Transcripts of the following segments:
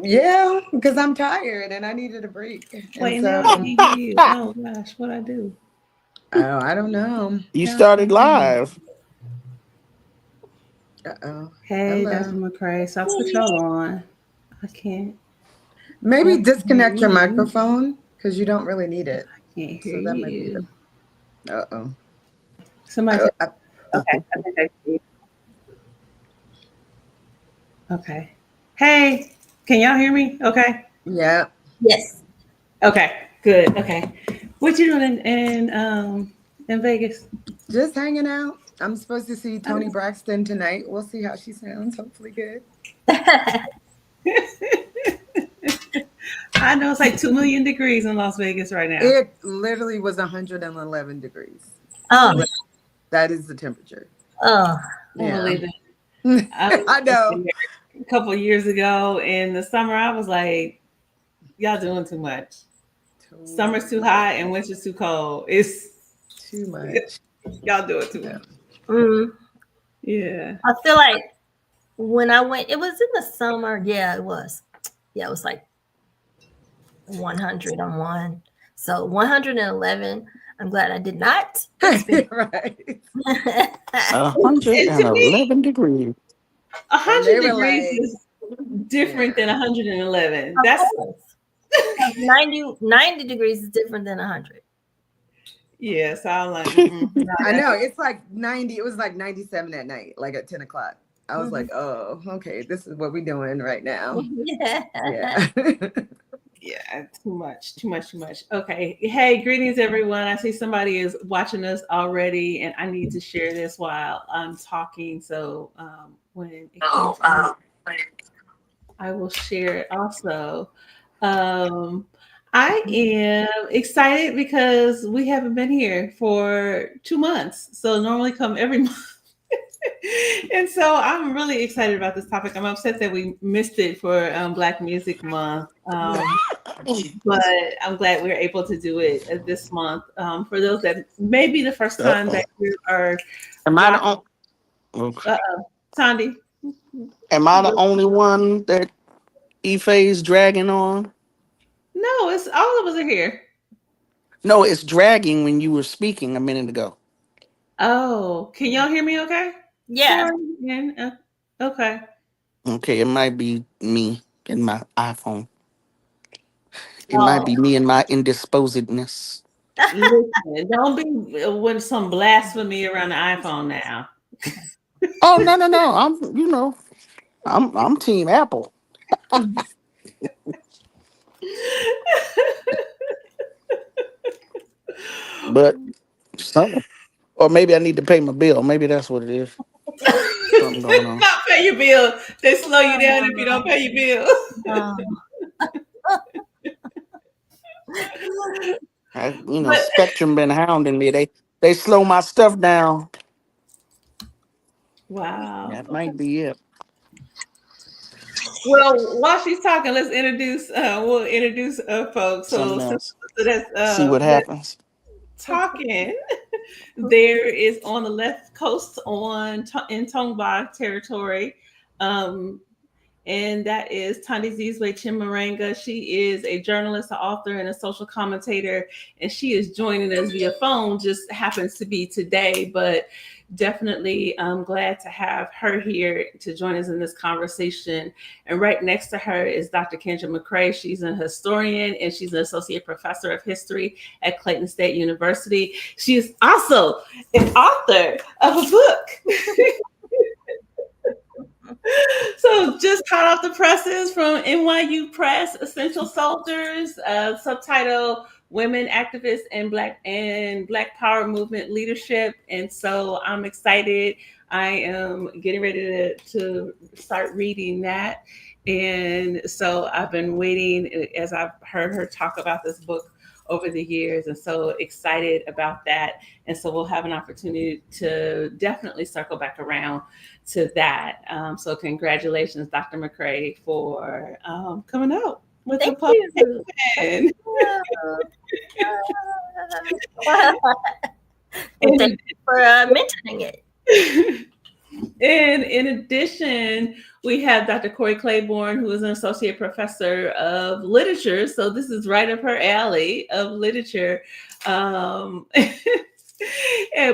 Yeah, because I'm tired and I needed a break. Wait, And now so, I can't hear you. Oh gosh, what I do? oh, I don't know. You started live. Uh-oh. Hey, Dr. Hello. McCray. So I put y'all on. I can't. Maybe Y'all can't hear disconnect your me. microphone because you don't really need it. I can't hear So that might be you. the. Uh-oh. Somebody. I, Okay, I think I see. Okay. Hey, can y'all hear me? Okay. yeah. Yes. Okay. Good. Okay. What you doing in Vegas? Just hanging out. I'm supposed to see Toni Oh. Braxton tonight. We'll see how she sounds. Hopefully good. I know it's like 2 million degrees in Las Vegas right now. It literally was 111 degrees. Oh, That is the temperature. oh. I Yeah. believe it. I know. A couple of years ago in the summer, I was like, y'all doing too much. Summer's too hot and winter's too cold. It's too much. y'all do it too Yeah. much. Mm. Yeah. I feel like when I went, it was in the summer. Yeah, it was. Yeah, it was like 101. So 111. I'm glad I did not. Right. 111 degrees. 100 were degrees like, is different than 111. Of That's course. 90 degrees is different than 100. yeah. So I'm like, I know. It's like 90. It was like 97 at night, like at 10 o'clock. I was like, oh, okay, this is what we're doing right now. Yeah. Yeah. yeah, too much. Okay. Hey, greetings, everyone. I see somebody is watching us already, and I need to share this while I'm talking. So when it comes out, I will share it also. I am excited because we haven't been here for 2 months. So normally come every month. And so I'm really excited about this topic. I'm upset that we missed it for Black Music Month. But I'm glad we were able to do it this month. For those that may be the first time that you are. Am I the only? Okay. Sandy. Am I the only one that Ife's dragging on? No, it's all of us are here. No, it's dragging when you were speaking a minute ago. Oh, can y'all hear me okay? Yeah. Okay. Okay, it might be me and my iPhone. It might be me and my indisposedness. Listen, don't be with some blasphemy around the iPhone now. Oh no. I'm Team Apple. But something, or maybe I need to pay my bill. Maybe that's what it is. Something going on. Not pay your bill. They slow you down if you don't pay your bill. Spectrum been hounding me. They slow my stuff down. Wow. That might be it. Well, while she's talking, let's introduce. We'll introduce folks. So that's See what happens. Talking. There is on the left coast in Tongva territory. And that is Thandisizwe Chimurenga. She is a journalist, an author, and a social commentator. And she is joining us via phone, just happens to be today. But definitely I'm glad to have her here to join us in this conversation. And right next to her is Dr. Kenja McCray. She's an historian and she's an associate professor of history at Clayton State University. She is also an author of a book. So just hot off the presses from NYU Press, Essential Soldiers, subtitle Women Activists and Black Power Movement Leadership. And so I'm excited. I am getting ready to start reading that. And so I've been waiting as I've heard her talk about this book over the years, and so excited about that. And so we'll have an opportunity to definitely circle back around to that. So congratulations, Dr. McCray, for coming out with the publication. Thank you for mentioning it. And in addition, we have Dr. Corrie Claiborne, who is an associate professor of literature. So this is right up her alley of literature at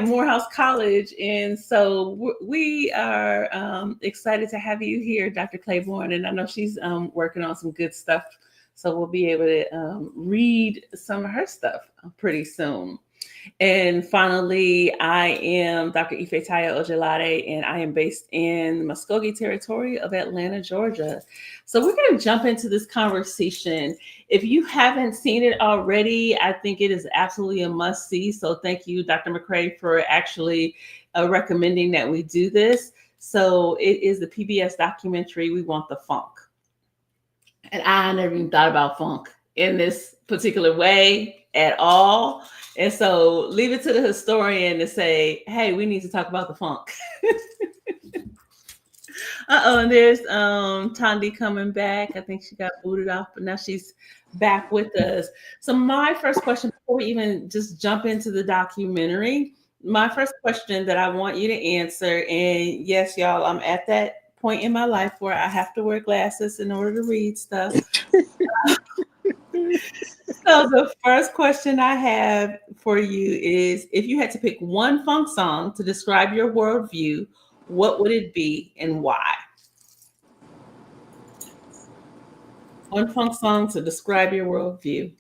Morehouse College. And so we are excited to have you here, Dr. Claiborne. And I know she's working on some good stuff. So we'll be able to read some of her stuff pretty soon. And finally, I am Dr. Ìfétáyò Òjélàdé, and I am based in the Muskogee territory of Atlanta, Georgia. So we're going to jump into this conversation. If you haven't seen it already, I think it is absolutely a must-see. So thank you, Dr. McCray, for actually recommending that we do this. So it is the PBS documentary, We Want the Funk. And I never even thought about funk in this particular way at all. And so leave it to the historian to say, hey, we need to talk about the funk. And there's Thandi coming back. I think she got booted off, but now she's back with us. So my first question, before we even just jump into the documentary, my first question that I want you to answer, and yes, y'all, I'm at that point in my life where I have to wear glasses in order to read stuff. So the first question I have for you is, if you had to pick one funk song to describe your worldview, what would it be and why? One funk song to describe your worldview.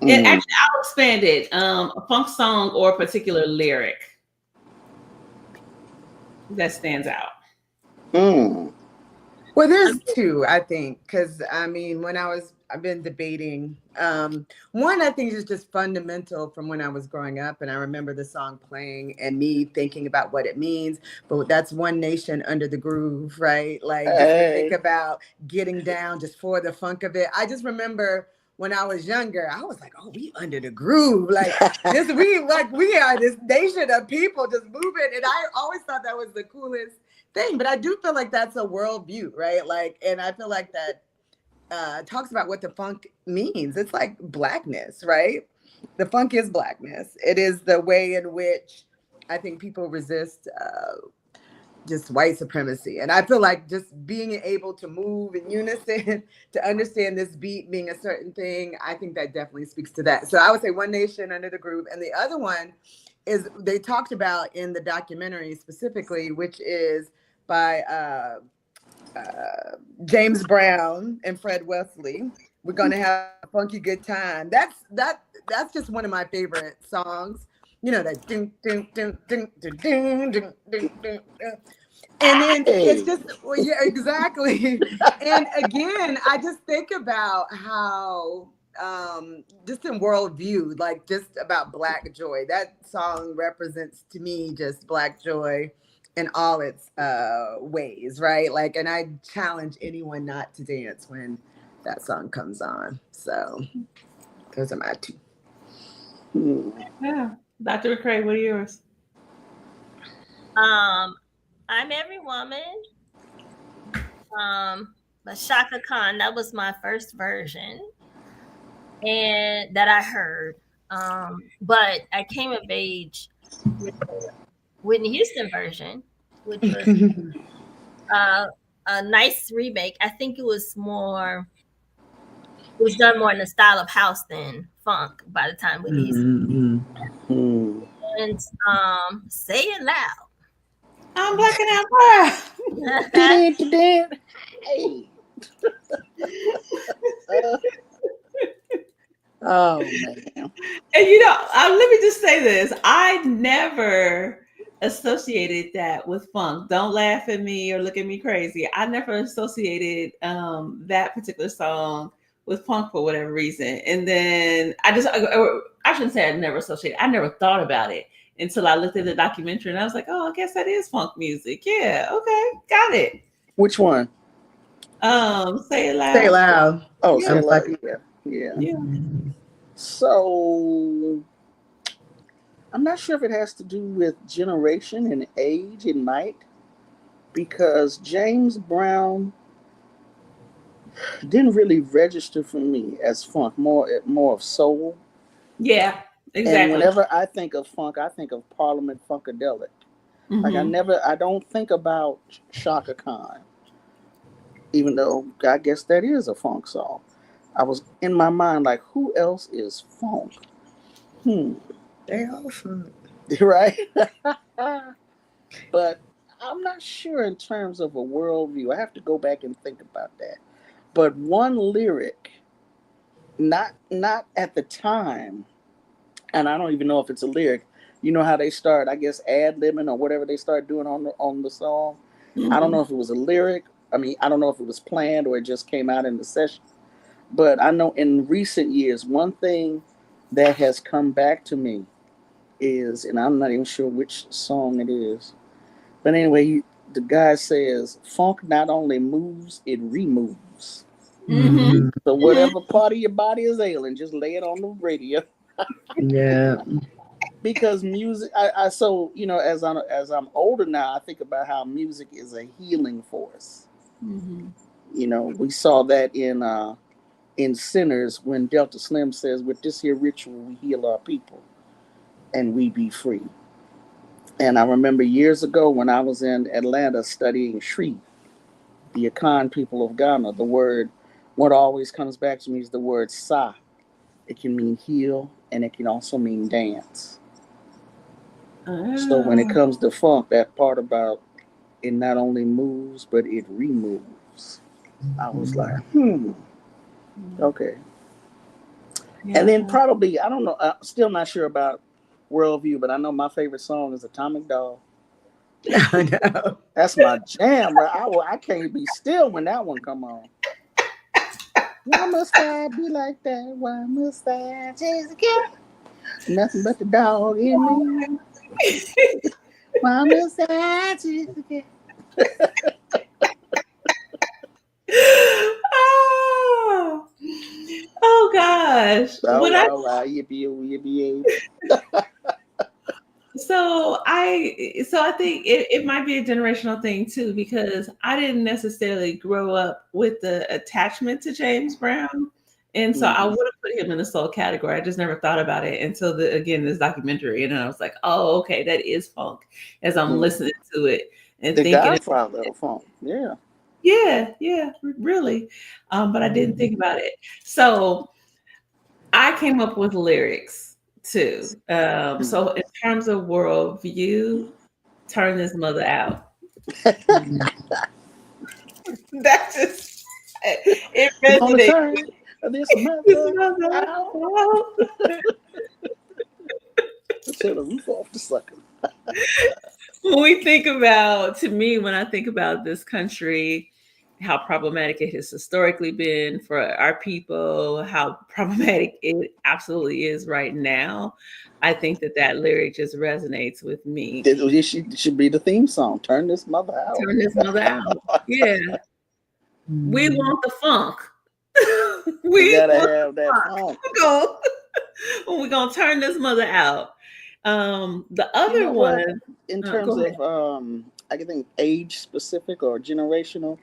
And actually, I'll expand it. A funk song or a particular lyric that stands out. Well, there's two, I think, because I mean, I've been debating. One, I think is just fundamental from when I was growing up, and I remember the song playing and me thinking about what it means. But that's One Nation Under the Groove, right? Like, just to think about getting down just for the funk of it. I just remember when I was younger, I was like, "Oh, we under the groove, like this. We are this nation of people just moving." And I always thought that was the coolest thing. But I do feel like that's a worldview, right? Like, and I feel like that talks about what the funk means. It's like blackness, right? The funk is blackness. It is the way in which I think people resist just white supremacy. And I feel like just being able to move in unison, to understand this beat being a certain thing, I think that definitely speaks to that. So I would say One Nation Under the Groove. And the other one is they talked about in the documentary specifically, which is by James Brown and Fred Wesley. We're gonna have a funky good time. That's just one of my favorite songs. You know, that ding ding ding ding ding ding ding ding ding. And then it's just, well, yeah, exactly. And again, I just think about how just in worldview, like just about Black joy. That song represents to me just Black joy in all its ways, right? Like, and I challenge anyone not to dance when that song comes on. So those are my two. Yeah. Dr. McCray, what are yours? I'm Every Woman. By Shaka Khan. That was my first version, and that I heard. But I came of age with the Whitney Houston version, which was a nice remake. I think it was done more in the style of house than funk by the time Whitney Houston. And Say It Loud. I'm Black and Empire. Oh man. And you know, let me just say this. I never associated that with funk. Don't laugh at me or look at me crazy. I never associated that particular song with funk for whatever reason. And then I shouldn't say I never associated. I never thought about it until I looked at the documentary and I was like, oh, I guess that is funk music. Yeah, okay, got it. Which one? Say It Loud. Say It Loud. Oh, Yeah. Say It Loud. Yeah. So I'm not sure if it has to do with generation and age. It might, because James Brown didn't really register for me as funk, more of soul. Yeah, exactly. And whenever I think of funk, I think of Parliament Funkadelic. Like I don't think about Shaka Khan, even though I guess that is a funk song. I was in my mind like, who else is funk? They all funk. Right? But I'm not sure in terms of a worldview. I have to go back and think about that. But one lyric, not at the time, and I don't even know if it's a lyric. You know how they start, I guess, ad-libbing or whatever they start doing on the song. I don't know if it was a lyric. I mean, I don't know if it was planned or it just came out in the session. But I know in recent years, one thing that has come back to me is, and I'm not even sure which song it is, but anyway, the guy says, funk not only moves, it removes. So whatever part of your body is ailing, just lay it on the radio. Yeah. Because music, so you know, as I'm older now, I think about how music is a healing force. You know, we saw that in Sinners when Delta Slim says, "With this here ritual, we heal our people, and we be free." And I remember years ago when I was in Atlanta studying Shri, the Akan people of Ghana, the word, what always comes back to me is the word Sa. It can mean heal, and it can also mean dance. So when it comes to funk, that part about it not only moves, but it removes. I was like, okay. Yeah. And then probably, I don't know, I'm still not sure about worldview, but I know my favorite song is Atomic Dog. I know. That's my jam, right? I can't be still when that one come on. Why must I be like that? Why must I chase a cat? Nothing but the dog in me. Why must I chase a cat? Oh gosh. Yippee. So I think it might be a generational thing too, because I didn't necessarily grow up with the attachment to James Brown. And so I would have put him in the soul category. I just never thought about it until this documentary. And then I was like, oh, okay, that is funk, as I'm listening to it and the thinking Godfather of funk. Yeah. Yeah, really. But I didn't think about it. So I came up with lyrics too. So in terms of worldview, turn this mother out. That's just it resonates. This mother out. Tear the roof off the sucker. When I think about this country, how problematic it has historically been for our people, how problematic it absolutely is right now, I think that lyric just resonates with me. It should be the theme song. Turn this mother out. Turn this mother out. Yeah. We want the funk. We gotta have that funk. We're gonna turn this mother out. The other one, in terms of I think age specific or generational,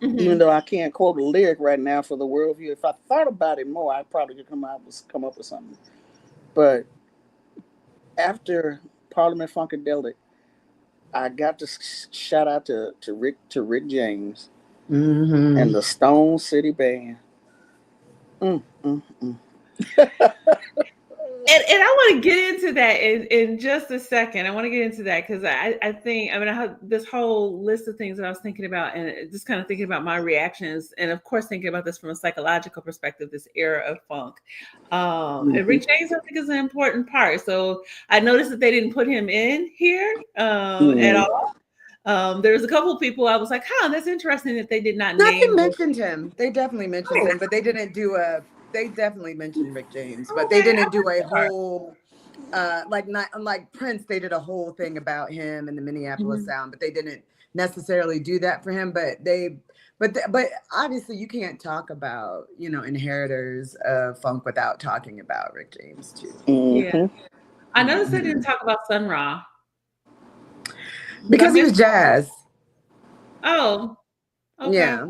even though I can't quote a lyric right now for the worldview, if I thought about it more, I probably could come up with something. But after Parliament Funkadelic, I got to shout out to Rick James and the Stone City Band. And I want to get into that in just a second. I want to get into that because I think, I have this whole list of things that I was thinking about and just kind of thinking about my reactions. And of course, thinking about this from a psychological perspective, this era of funk. And Rick James, I think, is an important part. So I noticed that they didn't put him in here at all. There was a couple of people I was like, that's interesting that they did not name. They mentioned him. They definitely mentioned him, but they didn't do they definitely mentioned Rick James, but they didn't do a whole, like Prince, they did a whole thing about him and the Minneapolis sound, but they didn't necessarily do that for him. But obviously you can't talk about, inheritors of funk without talking about Rick James too. Yeah. I noticed they didn't talk about Sun Ra. Because he was jazz. Oh. Okay. Yeah.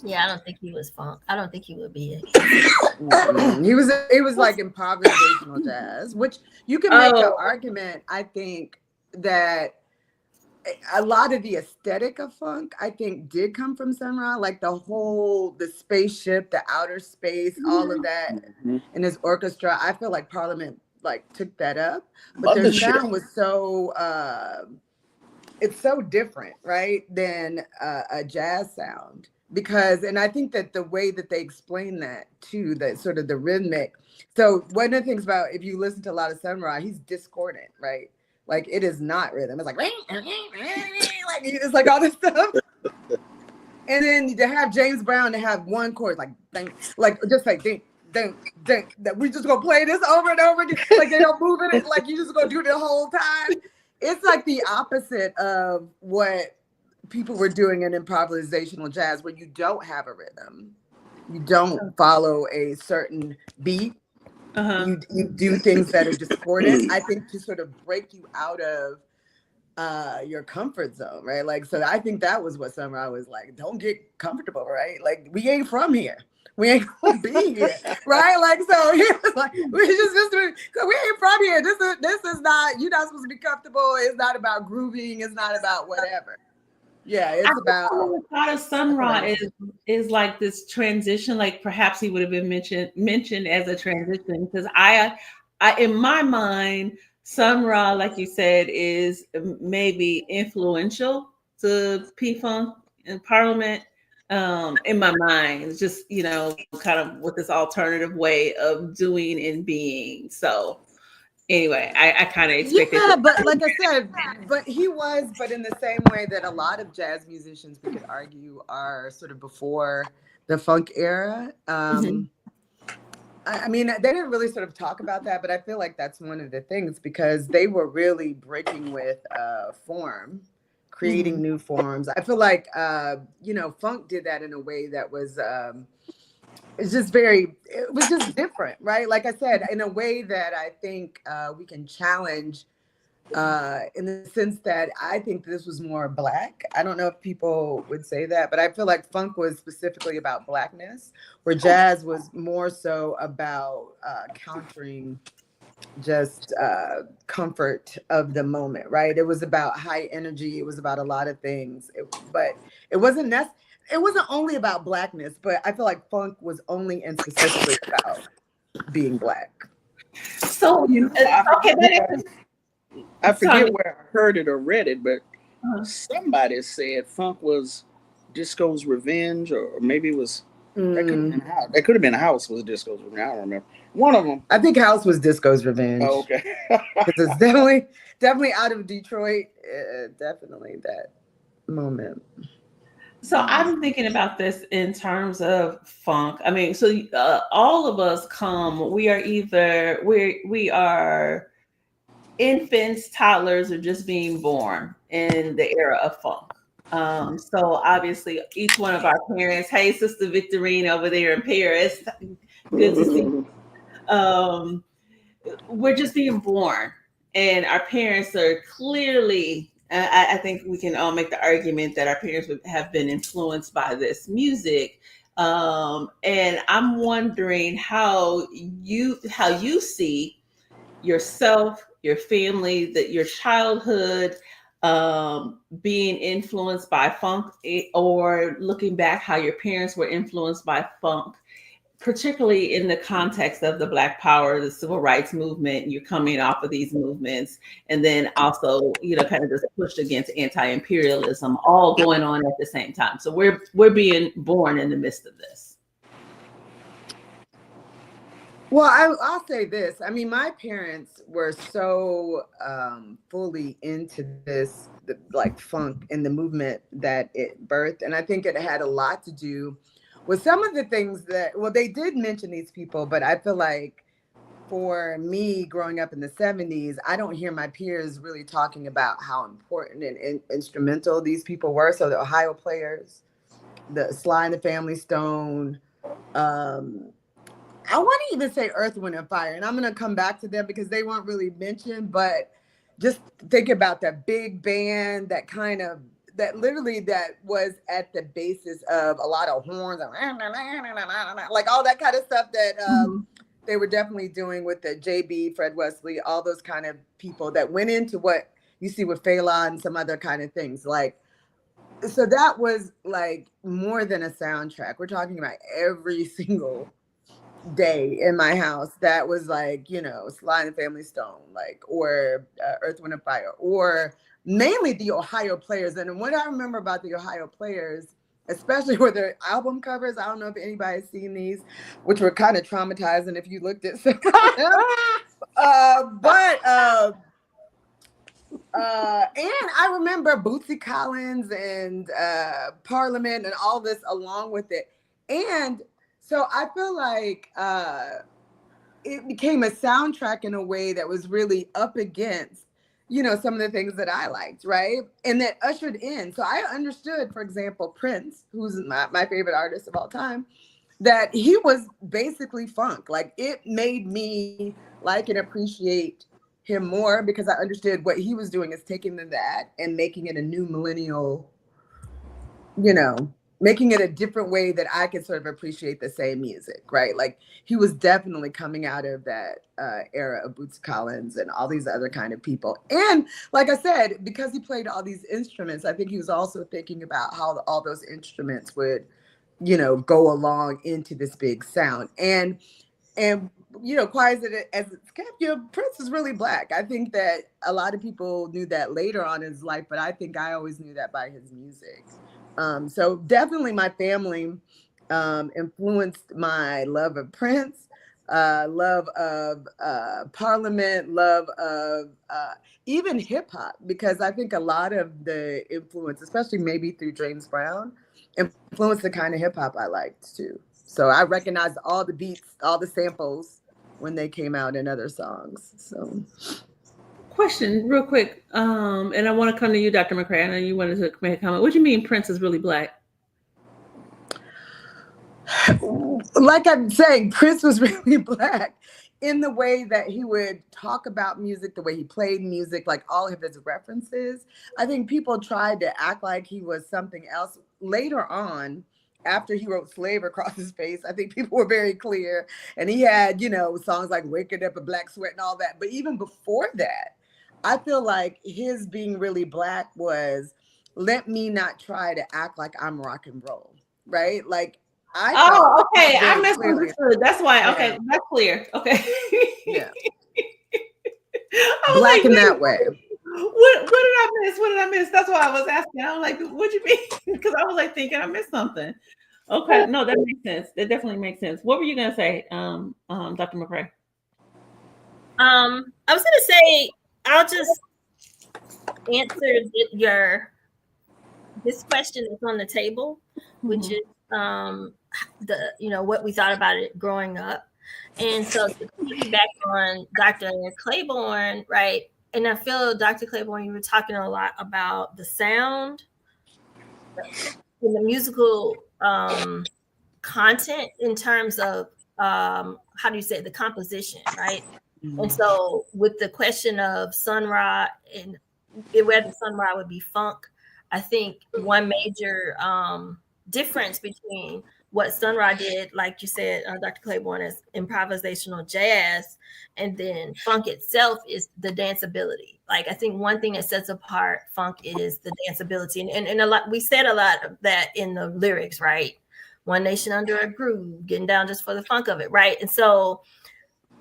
Yeah, I don't think he was funk. I don't think he would be it. It was like improvisational jazz, which you can make an argument, I think, that a lot of the aesthetic of funk, I think, did come from Sun Ra, like the spaceship, the outer space, all of that in his orchestra. I feel like Parliament like took that up, but their sound was so it's so different, right, than a jazz sound. Because, and I think that the way that they explain that too, that sort of the rhythmic. So one of the things about, if you listen to a lot of Sun Ra, he's discordant, right? Like it is not rhythm. It's like, like it's like all this stuff. And then to have James Brown to have one chord, like just like ding, ding, ding, that we just gonna play this over and over again. Like they don't move it, like you just gonna do it the whole time. It's like the opposite of what people were doing in improvisational jazz, where you don't have a rhythm, you don't follow a certain beat. You do things that are discordant, I think, to sort of break you out of your comfort zone, right? Like, so I think that was what Sun Ra was like, don't get comfortable, right? Like, we ain't from here. We ain't gonna be here, right? Like, so he was like, we ain't from here. This is not, you're not supposed to be comfortable. It's not about grooving. It's not about whatever. Yeah, it's about. Part of Sun Ra is like this transition. Like perhaps he would have been mentioned as a transition, because I in my mind, Sun Ra, like you said, is maybe influential to P-Funk and Parliament. In my mind, it's just, you know, kind of with this alternative way of doing and being. So anyway, I kind of expected. Yeah, but like I said, but in the same way that a lot of jazz musicians, we could argue, are sort of before the funk era. I mean, they didn't really sort of talk about that, but I feel like that's one of the things, because they were really breaking with form, creating new forms. I feel like, you know, funk did that in a way that was, it was just different, right? Like I said, in a way that I think we can challenge in the sense that I think this was more Black. I don't know if people would say that, but I feel like funk was specifically about Blackness, where jazz was more so about countering just comfort of the moment, right? It was about high energy. It was about a lot of things, but it wasn't only about Blackness, but I feel like funk was only and specifically about being Black. So, I forget where I heard it or read it, but somebody said funk was disco's revenge, or maybe it was that could have been House was disco's revenge. I don't remember. One of them. I think House was disco's revenge. Oh, okay. Because it's definitely out of Detroit. Definitely that moment. So I'm thinking about this in terms of funk. I mean, so all of us we are infants, toddlers, or just being born in the era of funk. So obviously each one of our parents, hey, Sister Victorine over there in Paris, good to see you. We're just being born, and our parents are clearly, I think we can all make the argument that our parents have been influenced by this music. And I'm wondering how you see yourself, your family, your childhood being influenced by funk, or looking back how your parents were influenced by funk, particularly in the context of the Black Power, the Civil Rights Movement. You're coming off of these movements, and then also, you know, kind of just pushed against anti-imperialism, all going on at the same time. So we're being born in the midst of this. Well, I'll say this. I mean, my parents were so fully into this, like funk and the movement that it birthed. And I think it had a lot to do with some of the things that, well, they did mention these people, but I feel like for me growing up in the 70s, I don't hear my peers really talking about how important and instrumental these people were. So the Ohio Players, the Sly and the Family Stone, I want to even say Earth, Wind, and Fire, and I'm going to come back to them because they weren't really mentioned, but just think about that big band, that was at the basis of a lot of horns, like all that kind of stuff that they were definitely doing with the JB, Fred Wesley, all those kind of people that went into what you see with Fela and some other kind of things. Like, so that was like more than a soundtrack. We're talking about every single day in my house. That was like, you know, Sly and the Family Stone, like, or Earth, Wind and Fire, or mainly the Ohio Players. And what I remember about the Ohio Players, especially with their album covers, I don't know if anybody's seen these, which were kind of traumatizing if you looked at some of them. And I remember Bootsy Collins and Parliament and all this along with it. And so I feel like it became a soundtrack in a way that was really up against, you know, some of the things that I liked, right? And that ushered in. So I understood, for example, Prince, who's my favorite artist of all time, that he was basically funk. Like, it made me like and appreciate him more because I understood what he was doing is taking that and making it a new millennial, you know, making it a different way that I could sort of appreciate the same music, right? Like, he was definitely coming out of that era of Bootsy Collins and all these other kind of people. And like I said, because he played all these instruments, I think he was also thinking about how all those instruments would, you know, go along into this big sound. And you know, quiet as it's kept, you know, Prince is really Black. I think that a lot of people knew that later on in his life, but I think I always knew that by his music. So definitely my family influenced my love of Prince, love of Parliament, love of even hip hop, because I think a lot of the influence, especially maybe through James Brown, influenced the kind of hip hop I liked too. So I recognized all the beats, all the samples when they came out in other songs. So, question real quick, and I want to come to you, Dr. McCray. I know you wanted to make a comment. What do you mean Prince is really Black? Like I'm saying, Prince was really Black in the way that he would talk about music, the way he played music, like all of his references. I think people tried to act like he was something else later on. After he wrote Slave Across His Face, I think people were very clear. And he had, you know, songs like Waking Up a Black Sweat and all that. But even before that, I feel like his being really Black was, let me not try to act like I'm rock and roll, right? Like, okay. I misunderstood. That's why. Okay, yeah. That's clear. Okay. Yeah. Black like, in that way. What did I miss? What did I miss? That's why I was asking. I was like, what'd you mean? Because I was like thinking I missed something. Okay, no, that makes sense. That definitely makes sense. What were you gonna say, Dr. McCray? I was gonna say, I'll just answer this question that's on the table, which is the, you know, what we thought about it growing up. And so to piggyback on Dr. Claiborne, right? And I feel, Dr. Claiborne, you were talking a lot about the sound and the musical content in terms of how do you say the composition, right? And so with the question of Sun Ra and whether Sun Ra would be funk, I think one major difference between what Sun Ra did, like you said, Dr. Claiborne, as improvisational jazz, and then funk itself is the danceability. Like, I think one thing that sets apart funk is the danceability. And a lot, we said a lot of that in the lyrics, right? One nation under a groove, getting down just for the funk of it, right? And so,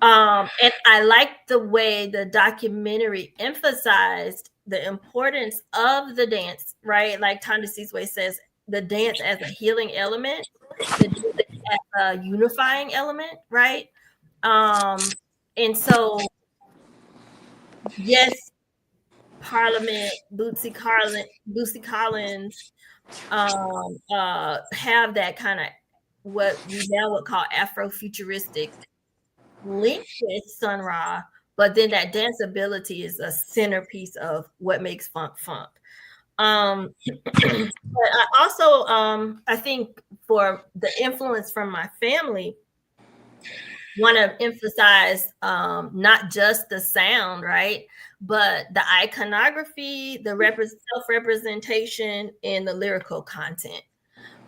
and I like the way the documentary emphasized the importance of the dance, right? Like Thandisizwe says, the dance as a healing element, the dance as a unifying element, right? And so, yes, Parliament, Bootsy Collins have that kind of what we now would call Afrofuturistic link with Sun Ra, but then that danceability is a centerpiece of what makes funk. But I also I think for the influence from my family, want to emphasize not just the sound, right, but the iconography, the self-representation, and the lyrical content.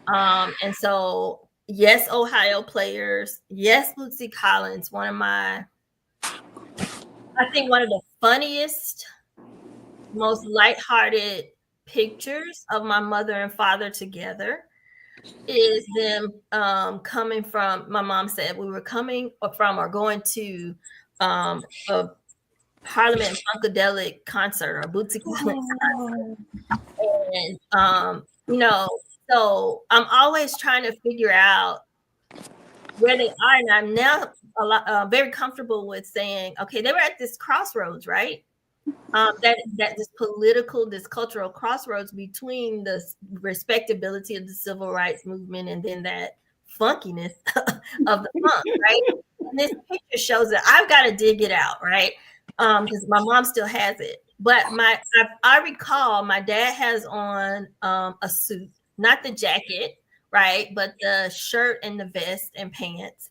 And so, yes, Ohio Players, yes, Bootsy Collins, I think one of the funniest most lighthearted pictures of my mother and father together is them coming from, my mom said we were coming from or going to a Parliament Funkadelic concert or Bootsy Collins concert. And you know, so I'm always trying to figure out where they are, and I'm now very comfortable with saying, okay, they were at this crossroads, right? That this political, this cultural crossroads between the respectability of the civil rights movement and then that funkiness of the funk, right? And this picture shows it. I've got to dig it out, right? Because my mom still has it. But I recall my dad has on a suit, not the jacket, right? But the shirt and the vest and pants.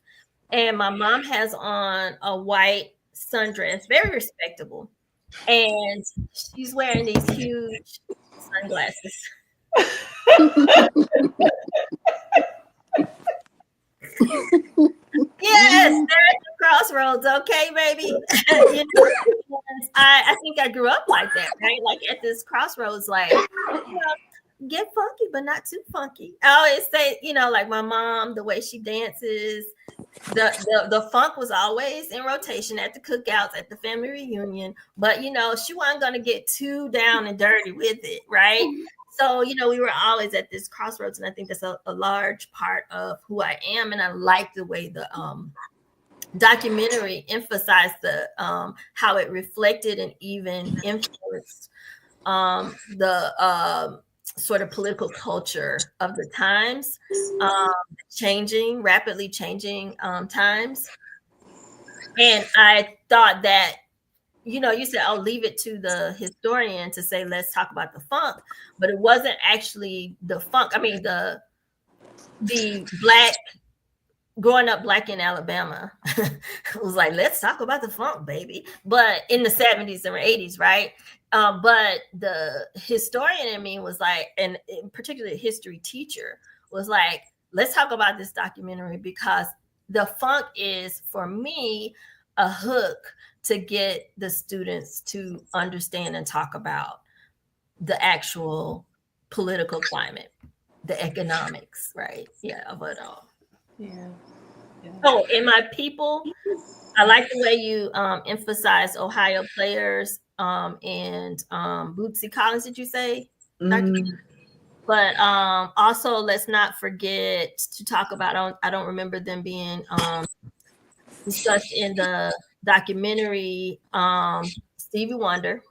And my mom has on a white sundress, very respectable. And she's wearing these huge sunglasses. Yes, they're at the crossroads, okay, baby. You know, I think I grew up like that, right? Like at this crossroads, like, you know, get funky, but not too funky. I always say, you know, like my mom, the way she dances, the funk was always in rotation at the cookouts, at the family reunion, but you know, she wasn't gonna get too down and dirty with it, right? So, you know, we were always at this crossroads, and I think that's a large part of who I am. And I like the way the documentary emphasized the how it reflected and even influenced the sort of political culture of the times, rapidly changing times. And I thought that, you know, you said, I'll leave it to the historian to say, let's talk about the funk, but it wasn't actually the funk. I mean, the black, growing up black in Alabama was like, let's talk about the funk, baby. But in the 70s and 80s, right? But the historian in me was like, and in particular history teacher was like, let's talk about this documentary because the funk is, for me, a hook to get the students to understand and talk about the actual political climate, the economics, right? Yeah, of it all. Yeah. Oh, and my people, I like the way you emphasize Ohio players and Bootsy Collins, did you say? But also, let's not forget to talk about, I don't remember them being discussed in the documentary, Stevie Wonder.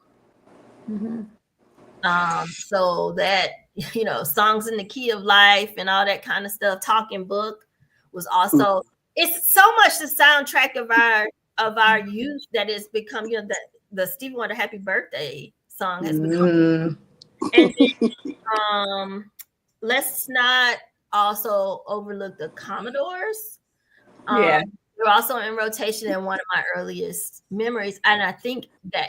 So that, you know, Songs in the Key of Life and all that kind of stuff, Talking Book was also, it's so much the soundtrack of our youth that it's become, you know, the Stevie Wonder Happy Birthday song has become. And then, let's not also overlook the Commodores. They're also in rotation in one of my earliest memories. And I think that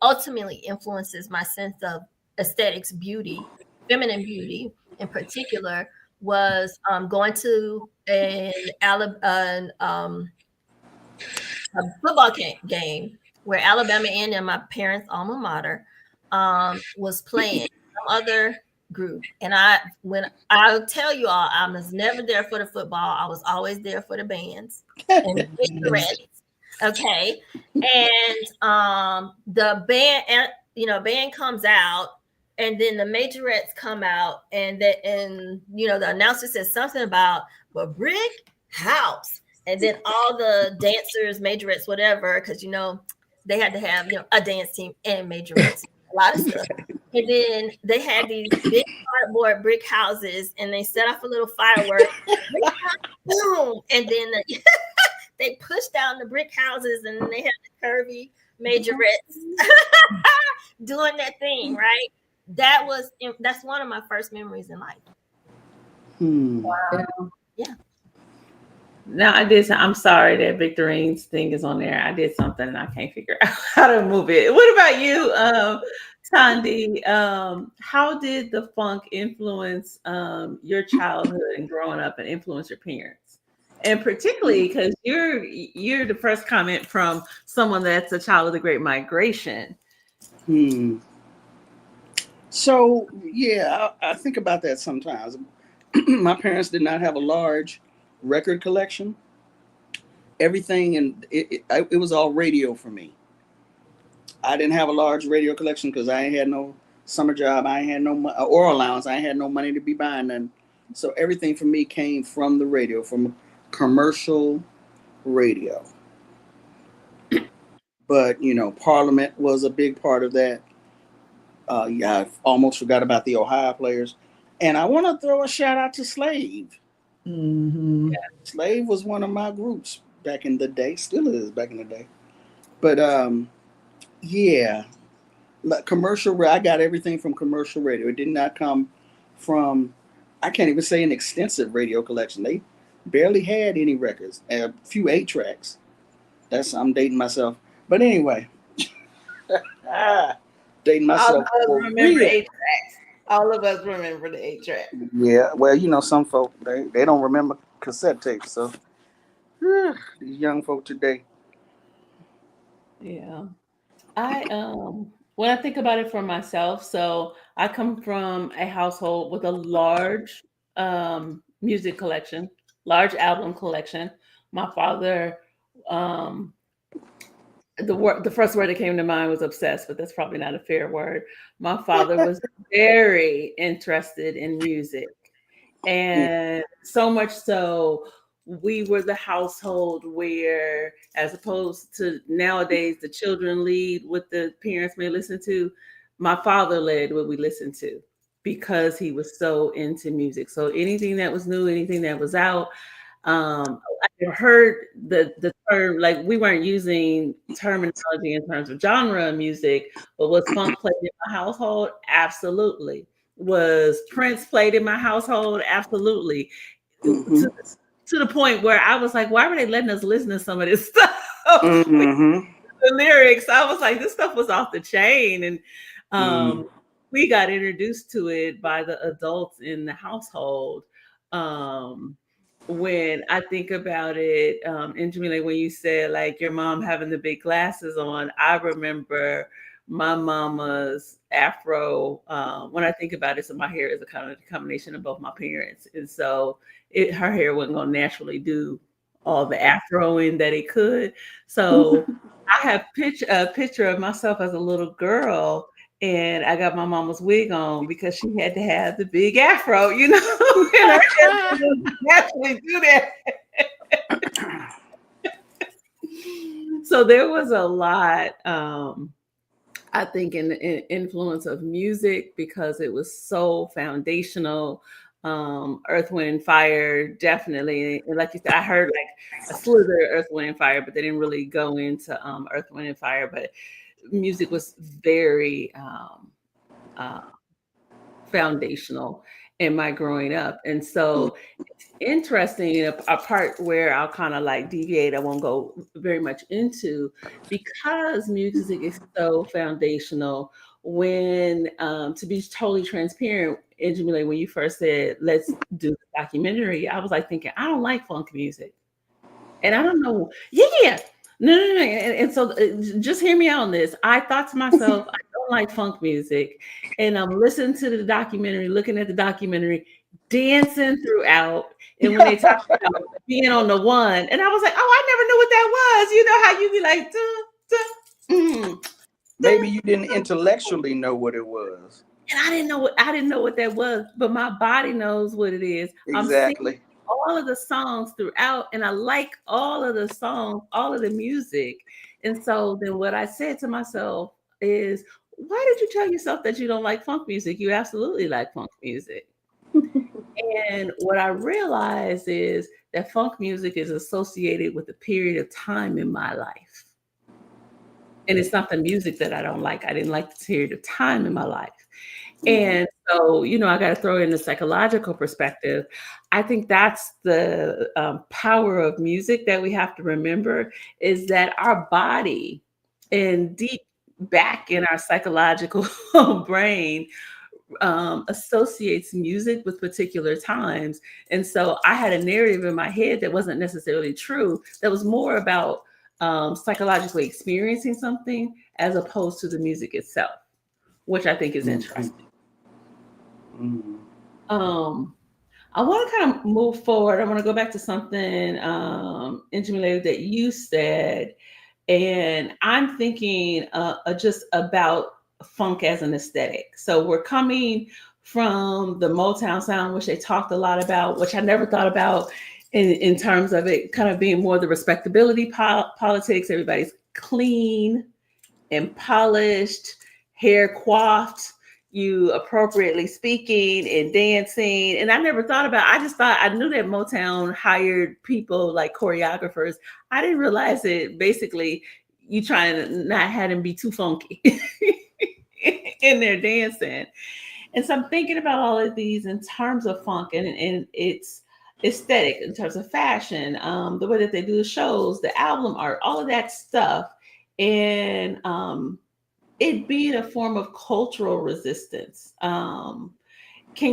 ultimately influences my sense of aesthetics, beauty, feminine beauty in particular, was going to a football game where Alabama A&M, my parents' alma mater, was playing some other group. And I'll tell you all, I was never there for the football. I was always there for the bands and the cigarettes. Okay. And the band, you know, band comes out, and then the majorettes come out, and you know, the announcer says something about a brick house. And then all the dancers, majorettes, whatever, because, you know, they had to have, you know, a dance team and majorettes, a lot of stuff. And then they had these big cardboard brick houses, and they set off a little firework. Boom! And then they pushed down the brick houses, and then they had the curvy majorettes doing that thing, right? That's one of my first memories in life. Wow. Yeah. Now I'm sorry that Victorine's thing is on there. I did something and I can't figure out how to move it. What about you, Thandi? How did the funk influence your childhood and growing up and influence your parents? And particularly because you're the first comment from someone that's a child of the Great Migration. So yeah, I think about that sometimes. My parents did not have a large record collection. Everything and it was all radio for me. I didn't have a large radio collection because I ain't had no summer job. I ain't had no or allowance. I ain't had no money to be buying none. So everything for me came from the radio, from commercial radio. But Parliament was a big part of that. Yeah, I almost forgot about the Ohio players, and I want to throw a shout out to Slave. Mm-hmm. Yeah, Slave was one of my groups back in the day. Still is back in the day. But yeah, commercial. I got everything from commercial radio. It did not come from. I can't even say an extensive radio collection. They barely had any records. A few 8 tracks. I'm dating myself. But anyway, dating myself. All of us remember 8-tracks. All of us remember the 8-track. Yeah, well, some folk they don't remember cassette tapes. So these young folk today. Yeah. When I think about it for myself, so I come from a household with a large music collection, large album collection. My father, the first word that came to mind was obsessed, but that's probably not a fair word. My father was very interested in music, and so much so we were the household where, as opposed to nowadays, the children lead what the parents may listen to. My father led what we listened to because he was so into music. So anything that was new, anything that was out, I heard the term, like we weren't using terminology in terms of genre of music, but was funk played in my household? Absolutely. Was Prince played in my household? Absolutely. Mm-hmm. To the point where I was like, why were they letting us listen to some of this stuff? Mm-hmm. The lyrics, I was like, this stuff was off the chain. And we got introduced to it by the adults in the household. When I think about it, and Jamila, when you said like your mom having the big glasses on, I remember my mama's afro. When I think about it, so my hair is a kind of combination of both my parents, and so her hair wasn't going to naturally do all the afroing that it could. So I have a picture of myself as a little girl, and I got my mama's wig on because she had to have the big afro, and her hair didn't naturally do that. So there was a lot, I think, in the influence of music because it was so foundational. Earth, Wind, and Fire, definitely. And like you said, I heard like a slither of Earth, Wind, and Fire, but they didn't really go into Earth, Wind, and Fire. But music was very foundational in my growing up. And so it's interesting, a part where I'll kind of like deviate, I won't go very much into, because music is so foundational. When to be totally transparent, Jamila, when you first said let's do the documentary, I was like thinking, I don't like funk music. And I don't know. Yeah. No. And so just hear me out on this. I thought to myself, I don't like funk music. And I'm listening to the documentary, looking at the documentary, dancing throughout. And when they talk about being on the one, and I was like, oh, I never knew what that was. You know how you be like, maybe you didn't intellectually know what it was. And I didn't know what that was, but my body knows what it is. Exactly. I'm all of the songs throughout, and I like all of the songs, all of the music. And so then what I said to myself is, why did you tell yourself that you don't like funk music? You absolutely like funk music. And what I realized is that funk music is associated with a period of time in my life. And it's not the music that I don't like. I didn't like the period of time in my life. And so, I got to throw in the psychological perspective. I think that's the power of music that we have to remember, is that our body and deep back in our psychological brain associates music with particular times. And so I had a narrative in my head that wasn't necessarily true, that was more about psychologically experiencing something as opposed to the music itself, which I think is interesting. I want to kind of move forward. I want to go back to something, Njimile, that you said, and I'm thinking just about funk as an aesthetic. So we're coming from the Motown sound, which they talked a lot about, which I never thought about in terms of it kind of being more the respectability politics. Everybody's clean and polished, hair coiffed, you appropriately speaking and dancing. And I never thought about, I just thought, I knew that Motown hired people like choreographers. I didn't realize that basically you trying to not have them be too funky in their dancing. And so I'm thinking about all of these in terms of funk and its aesthetic, in terms of fashion, the way that they do the shows, the album art, all of that stuff. And it being a form of cultural resistance. Can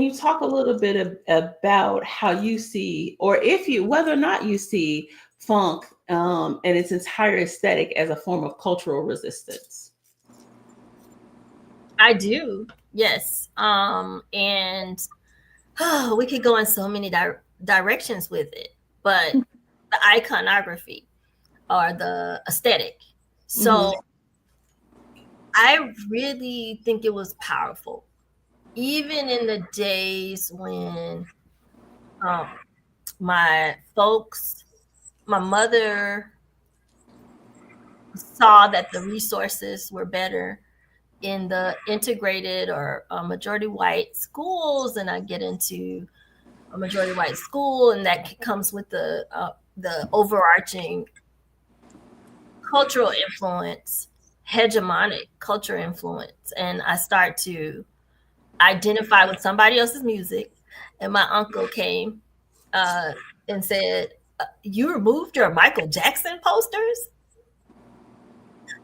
you talk a little bit about how you see, or whether or not you see funk and its entire aesthetic as a form of cultural resistance? I do, yes. And we could go in so many directions with it, but the iconography or the aesthetic. So I really think it was powerful, even in the days when my mother saw that the resources were better in the integrated or majority white schools, and I get into a majority white school, and that comes with the overarching cultural influence, hegemonic culture influence, and I start to identify with somebody else's music. And my uncle came and said, "You removed your Michael Jackson posters?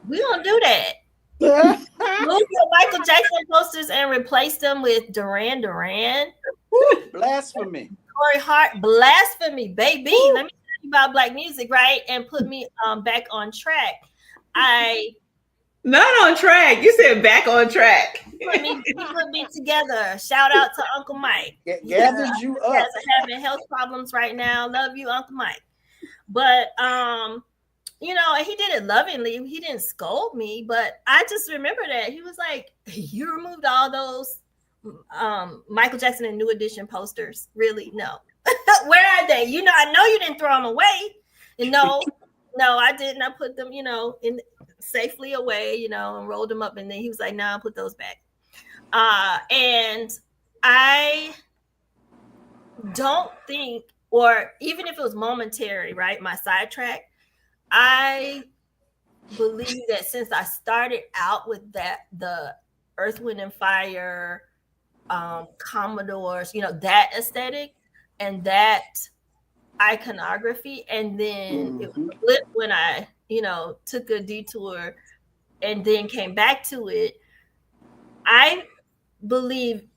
We don't do that. Move your Michael Jackson posters and replace them with Duran Duran." Woo, blasphemy. Corey Hart, blasphemy, baby. Woo. Let me tell you about Black music, right? And put me back on track. Not on track. You said back on track. He put me together. Shout out to Uncle Mike. Gathered you up. Guys are having health problems right now. Love you, Uncle Mike. But you know, and he did it lovingly. He didn't scold me, but I just remember that he was like, "You removed all those Michael Jackson and New Edition posters. Really? No. Where are they? You know, I know you didn't throw them away." And no, I didn't. I put them, you know, in safely away, you know, and rolled them up. And then he was like, "No, I'll put those back." And I don't think, or even if it was momentary, right, my sidetrack, I believe that since I started out with the Earth, Wind, and Fire, Commodores, you know, that aesthetic and that iconography, and then it flipped when I, you know, took a detour and then came back to it. I believe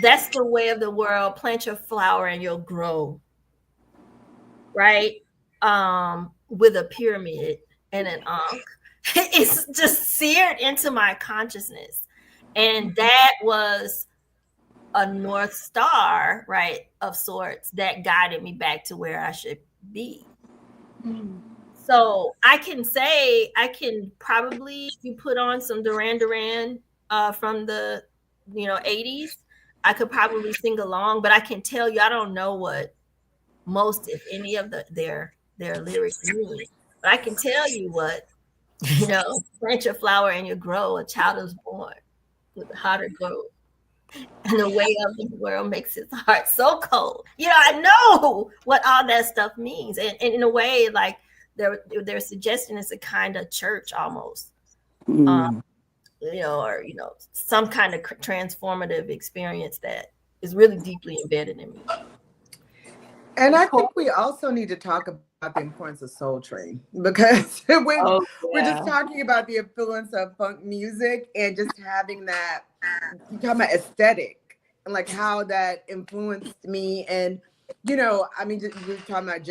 that's the way of the world. Plant your flower and you'll grow, right? With a pyramid and an ankh. It's just seared into my consciousness. And that was a North Star, right, of sorts that guided me back to where I should be. So I can say, I can probably, if you put on some Duran Duran from the, you know, 80s, I could probably sing along, but I can tell you, I don't know what most, if any of their lyrics mean. But I can tell you what, you know, plant your flower and you grow, a child is born with a heart of gold. And the way of the world makes his heart so cold. You know, I know what all that stuff means. And in a way, like they're suggesting it's a kind of church almost. You know, or, you know, some kind of transformative experience that is really deeply embedded in me. And I think we also need to talk about the importance of Soul Train, because we're just talking about the influence of funk music and just having that, you're talking about aesthetic and like how that influenced me. And, you know, I mean, we're talking about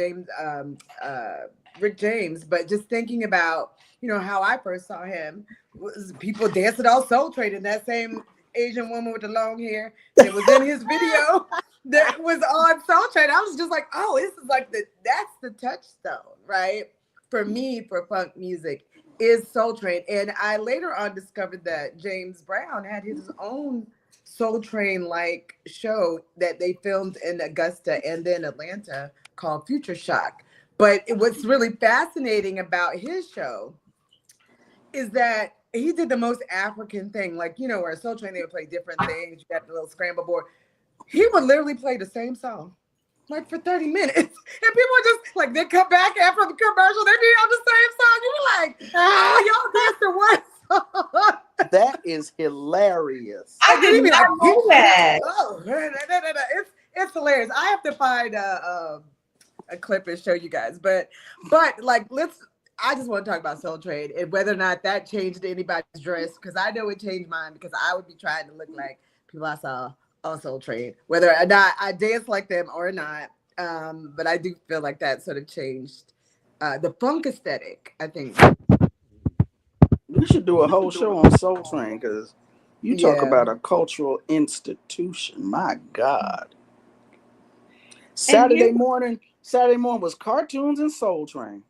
Rick James, but just thinking about, you know, how I first saw him was people dancing all Soul Train in that same Asian woman with the long hair that was in his video that was on Soul Train. I was just like, oh, this is like that's the touchstone, right? For me, for funk music is Soul Train. And I later on discovered that James Brown had his own Soul Train like show that they filmed in Augusta and then Atlanta called Future Shock. But what's really fascinating about his show is that he did the most African thing, like, you know, where Soul Train, they would play different things. You got the little scramble board. He would literally play the same song, like for 30 minutes. And people would just, like, they come back after the commercial, they do all the same song. You're like, oh, y'all dance to one song. That is hilarious. I didn't not know that. Oh, it's hilarious. I have to find a clip and show you guys. But like, I just want to talk about Soul Train and whether or not that changed anybody's dress, because I know it changed mine, because I would be trying to look like people I saw on Soul Train, whether or not I dance like them or not. But I do feel like that sort of changed the funk aesthetic, I think. We should do a whole show on Soul Train, because you talk about a cultural institution. My God. Saturday morning was cartoons and Soul Train.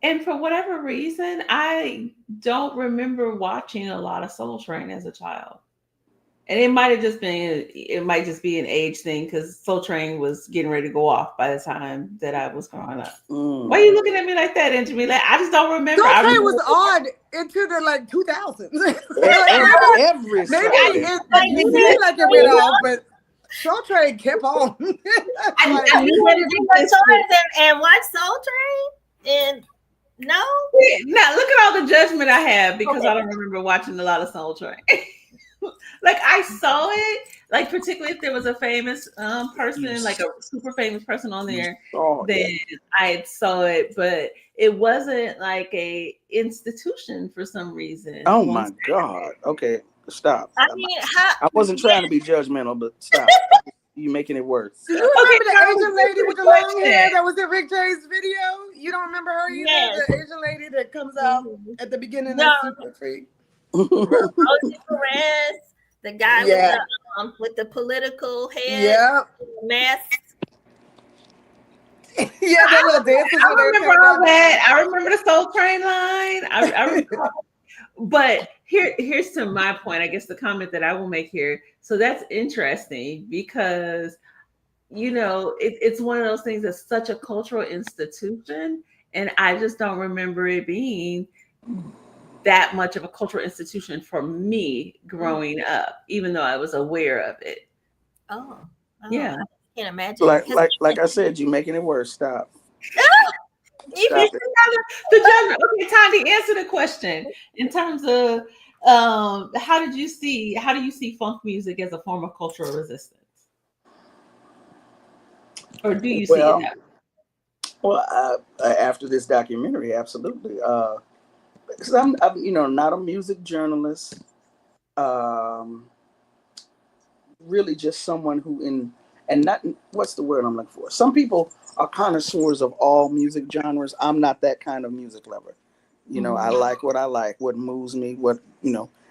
And for whatever reason, I don't remember watching a lot of Soul Train as a child. And it might just be an age thing, because Soul Train was getting ready to go off by the time that I was growing up. Why are you looking at me like that, Jamila? I just don't remember. Soul Train was on into the like 2000s. Maybe it like it went off, but Soul Train kept on. You went to and watch Soul Train and. No. Now look at all the judgment I have, because I don't remember watching a lot of Soul Train. Like, I saw it, like, particularly if there was a famous person, like a super famous person on there, then I saw it, but it wasn't like a institution for some reason. Oh my God. Okay, stop. I mean, I wasn't trying to be judgmental, but stop. You making it worse. Do you remember the Asian lady with the long hair that was in Rick James' video? You don't remember her either? Yes. The Asian lady that comes out at the beginning of Super Freak. Perez, the guy with the political head, mask. That little dances. I remember all that. I remember the Soul Train line. I remember. But here's to my point, I guess the comment that I will make here. So that's interesting, because, you know, it's one of those things that's such a cultural institution. And I just don't remember it being that much of a cultural institution for me growing up, even though I was aware of it. Oh yeah. I can't imagine. Like I said, you're making it worse. Stop. Okay, Thandi, answer the question in terms of how do you see funk music as a form of cultural resistance, or do you see it that way? Well, after this documentary, absolutely. Because I'm not a music journalist. Really, just someone who what's the word I'm looking for? Some people are connoisseurs of all music genres. I'm not that kind of music lover. You know, I like what I like, what moves me,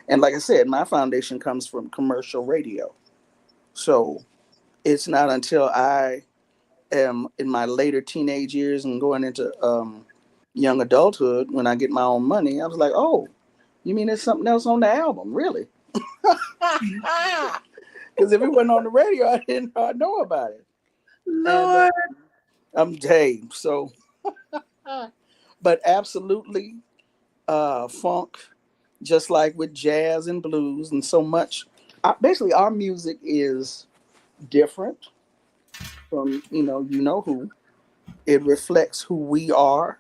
and like I said, my foundation comes from commercial radio. So it's not until I am in my later teenage years and going into young adulthood, when I get my own money, I was like, oh, you mean there's something else on the album? Really? Because if it wasn't on the radio, I didn't know about it. Lord. So, but absolutely, funk, just like with jazz and blues and so much. Basically, our music is different from, you know who. It reflects who we are.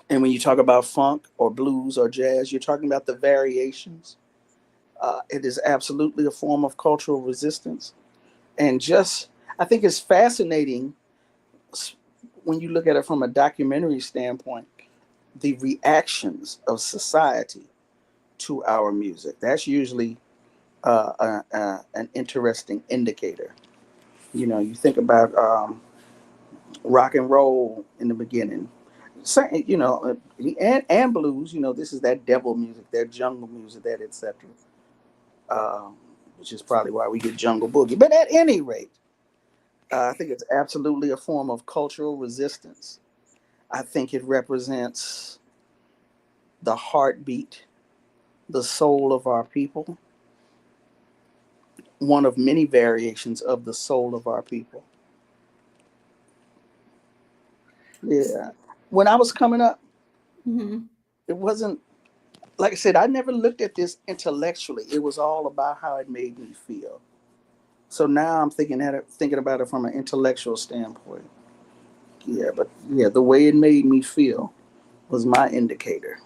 And when you talk about funk or blues or jazz, you're talking about the variations. It is absolutely a form of cultural resistance. And I think it's fascinating when you look at it from a documentary standpoint, the reactions of society to our music. That's usually an interesting indicator. You know, you think about rock and roll in the beginning, and blues. You know, this is that devil music, that jungle music, that etc. which is probably why we get Jungle Boogie. But at any rate, I think it's absolutely a form of cultural resistance. I think it represents the heartbeat, the soul of our people, one of many variations of the soul of our people. Yeah. When I was coming up, it wasn't, like I said, I never looked at this intellectually. It was all about how it made me feel. So now I'm thinking about it from an intellectual standpoint. Yeah, but yeah, the way it made me feel was my indicator.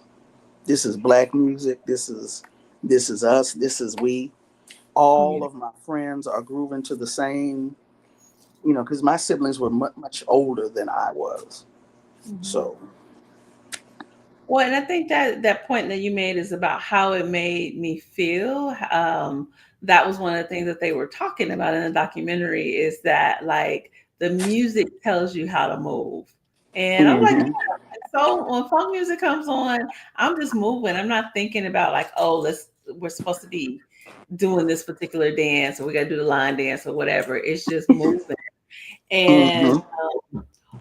This is Black music. This is us. This is we. All of my friends are grooving to the same, because my siblings were much older than I was. So. Well, and I think that point that you made is about how it made me feel. That was one of the things that they were talking about in the documentary, is that like the music tells you how to move. And I'm like, yeah. So when funk music comes on, I'm just moving. I'm not thinking about like, oh, we're supposed to be doing this particular dance, or we got to do the line dance or whatever. It's just moving. And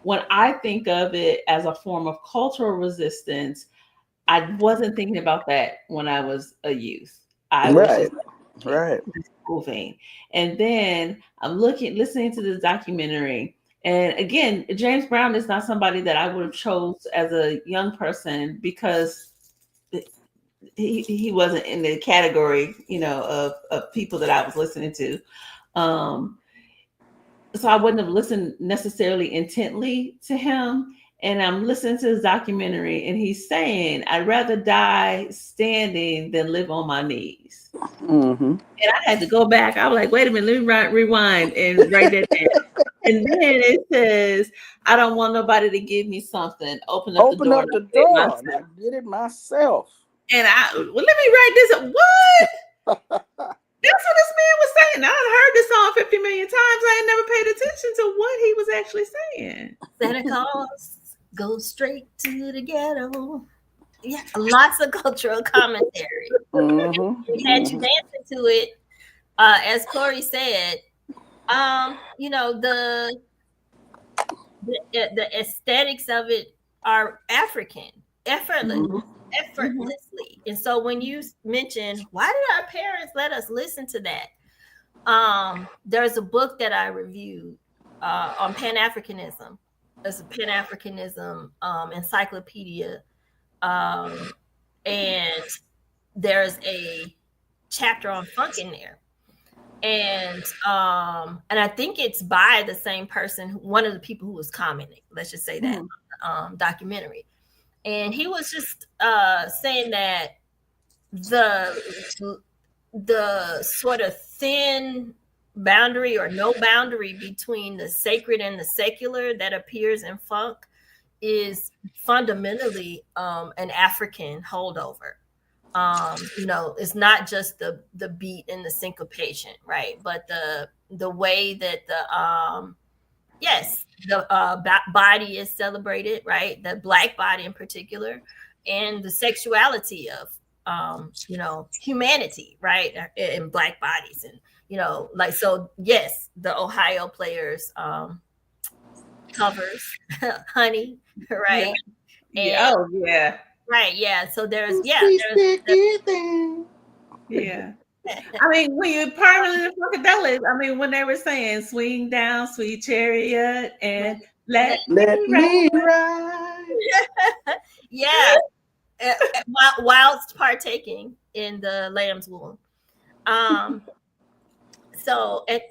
when I think of it as a form of cultural resistance, I wasn't thinking about that when I was a youth. I was just moving. And then I'm listening to this documentary. And again, James Brown is not somebody that I would have chose as a young person, because he wasn't in the category, of people that I was listening to. So I wouldn't have listened necessarily intently to him. And I'm listening to his documentary, and he's saying, I'd rather die standing than live on my knees. And I had to go back. I was like, wait a minute, let me rewind and write that down. And then it says, I don't want nobody to give me something. Open up the door. I did it myself. And let me write this up. What? That's what this man was saying. I heard this song 50 million times. I ain't never paid attention to what he was actually saying. Santa Claus goes straight to the ghetto. Yeah, lots of cultural commentary. We had you dancing to it, as Corrie said. The aesthetics of it are African, effortlessly. And so when you mentioned, why did our parents let us listen to that? There's a book that I reviewed on Pan-Africanism. There's a Pan-Africanism encyclopedia, and there's a chapter on funk in there. And I think it's by the same person, one of the people who was commenting, let's just say that, documentary. And he was just saying that the sort of thin boundary or no boundary between the sacred and the secular that appears in funk is fundamentally an African holdover. It's not just the beat and the syncopation, right? But the way that the body is celebrated, right? The Black body in particular, and the sexuality of humanity, right? In Black bodies, and yes, the Ohio Players covers Honey, right? Yeah. And, right, yeah. So there's I mean, when you permanently funkadelic, I mean, when they were saying "Swing Down, Sweet Chariot" and "Let me ride," yeah, whilst partaking in the lamb's womb. So and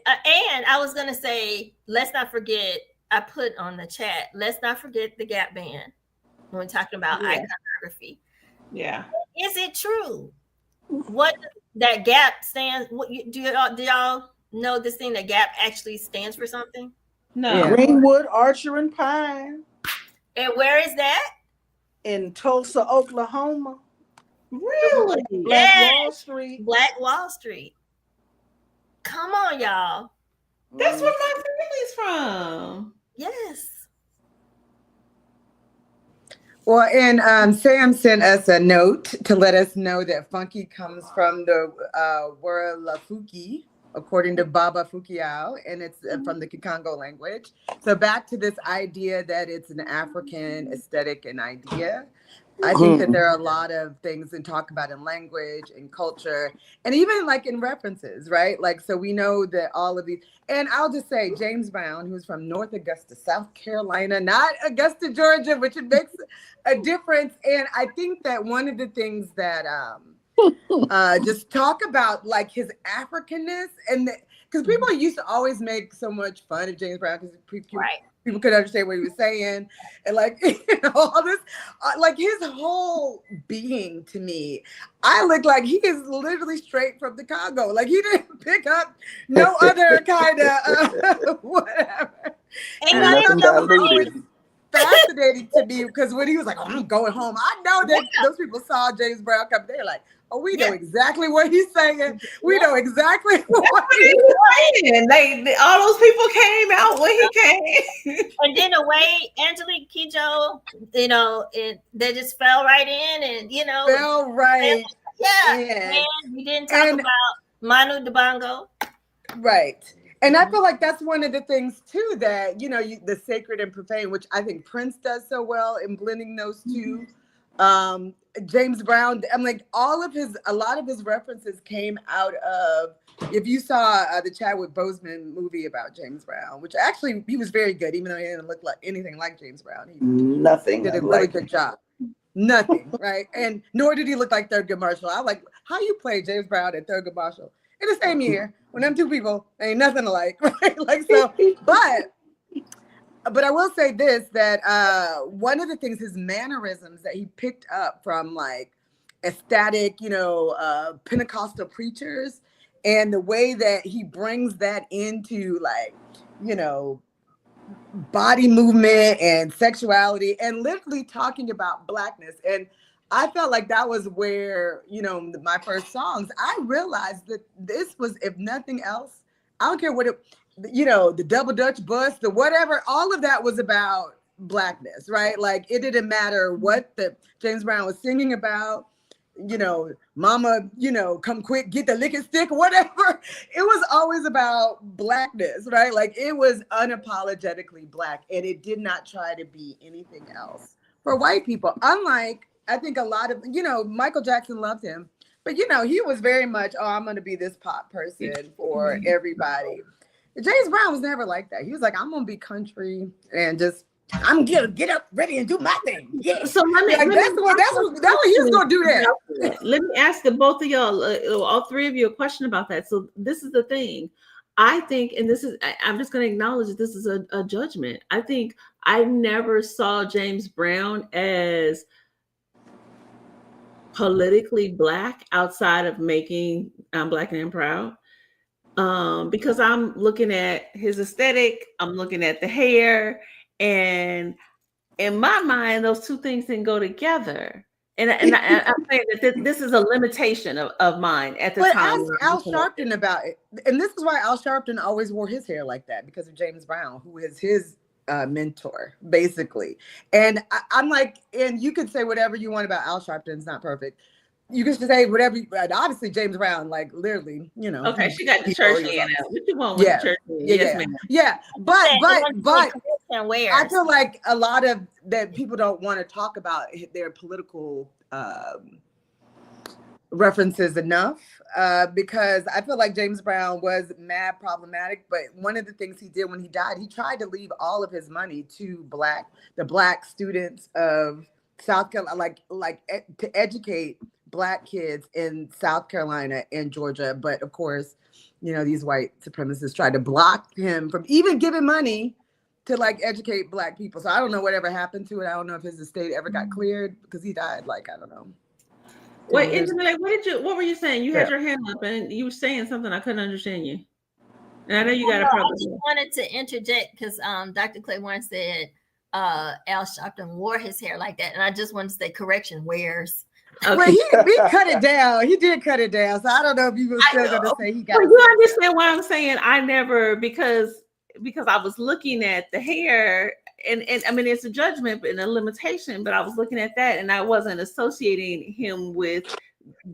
I was gonna say, let's not forget. I put on the chat. Let's not forget the Gap Band when we're talking about iconography. Yeah, is it true? What that Gap stands? Do y'all know this thing that Gap actually stands for something? No. Greenwood, Archer, and Pine. And where is that? In Tulsa, Oklahoma. Really? Black Wall Street. Black Wall Street. Come on, y'all. That's where my family's from. Yes. Well, and Sam sent us a note to let us know that funky comes from the word Lafuki, according to Baba Fukiao, and it's from the Kikongo language. So back to this idea that it's an African aesthetic and idea. I think that there are a lot of things to talk about in language and culture, and even like in references, right? Like, so we know that all of these, and I'll just say James Brown, who's from North Augusta, South Carolina, not Augusta, Georgia, which it makes a difference. And I think that one of the things that just talk about like his Africanness, and because people used to always make so much fun of James Brown because people couldn't understand what he was saying, and like all this, like his whole being to me, I look like he is literally straight from the Congo. Like he didn't pick up no other kind of whatever. And I thought that was always fascinating to me because when he was like, "Oh, I'm going home," I know that those people saw James Brown come. They're like, "Oh, we know exactly what he's saying. We know exactly what he's saying." All those people came out when he came. And then the way Angelique Kidjo, they just fell right in, and fell right. And we didn't talk about Manu Dibango. Right. And I feel like that's one of the things too that the sacred and profane, which I think Prince does so well in blending those two. James Brown, I'm like a lot of his references came out of, if you saw the Chadwick Boseman movie about James Brown, which actually he was very good, even though he didn't look like anything like James Brown. He did a really good job. Nothing, right? And nor did he look like Thurgood Marshall. I'm like, how you play James Brown and Thurgood Marshall in the same year when them two people ain't nothing alike, right? Like so, but I will say this, that one of the things, his mannerisms that he picked up from like ecstatic, Pentecostal preachers, and the way that he brings that into like, body movement and sexuality and literally talking about Blackness. And I felt like that was where, my first songs, I realized that this was, if nothing else, I don't care what it, the double Dutch bus, the whatever, all of that was about Blackness, right? Like it didn't matter what the James Brown was singing about, mama, come quick, get the licking stick, whatever. It was always about Blackness, right? Like it was unapologetically Black, and it did not try to be anything else for white people. Unlike, I think a lot of, Michael Jackson loved him, but he was very much, I'm going to be this pop person for everybody. James Brown was never like that. He was like, I'm going to be country and just, I'm gonna get up, ready, and do my thing. Yeah. So that's what he's gonna do there. Let me ask both of y'all, all three of you, a question about that. So this is the thing. I think, and I'm just gonna acknowledge that this is a judgment. I think I never saw James Brown as politically Black outside of making Black and Proud. Because I'm looking at his aesthetic, I'm looking at the hair, and in my mind, those two things didn't go together. And I'm saying that this is a limitation of mine at the time. Ask Al Sharpton about it. And this is why Al Sharpton always wore his hair like that, because of James Brown, who is his mentor, basically. And I'm like, and you can say whatever you want about Al Sharpton, it's not perfect. You can say whatever. Obviously, James Brown, like literally, Okay, she got the church in out. What you want with the church in? Yes, ma'am. Yeah, but I feel like a lot of that people don't want to talk about their political references enough, because I feel like James Brown was mad problematic. But one of the things he did when he died, he tried to leave all of his money to the Black students of South Carolina, like to educate Black kids in South Carolina and Georgia. But of course, these white supremacists tried to block him from even giving money to like educate Black people. So I don't know whatever happened to it. I don't know if his estate ever got cleared, because he died like, I don't know. Wait, what were you saying? You had your hand up and you were saying something. I couldn't understand you. And I know you got a problem. I just wanted to interject because Dr. Claiborne said Al Sharpton wore his hair like that. And I just wanted to say, correction, wears. Okay. Well, he cut it down. He did cut it down. So I don't know if you were still going to say he got. You understand what I'm saying? I never, because I was looking at the hair, and I mean, it's a judgment and a limitation, but I was looking at that and I wasn't associating him with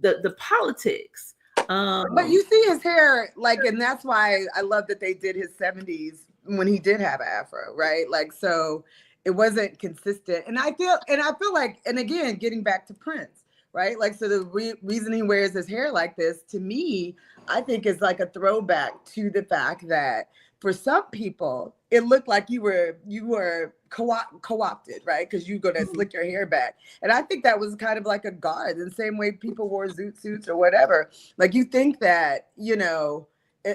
the politics. But you see his hair, like, and that's why I love that they did his 70s when he did have an afro, right? Like, so it wasn't consistent. And I feel like, and again, getting back to Prince, right? Like, so the reason he wears his hair like this, to me, I think is like a throwback to the fact that for some people, it looked like you were co-opted, right? Because you go to slick your hair back. And I think that was kind of like a guard, in the same way people wore zoot suits or whatever. Like, you think that, you know,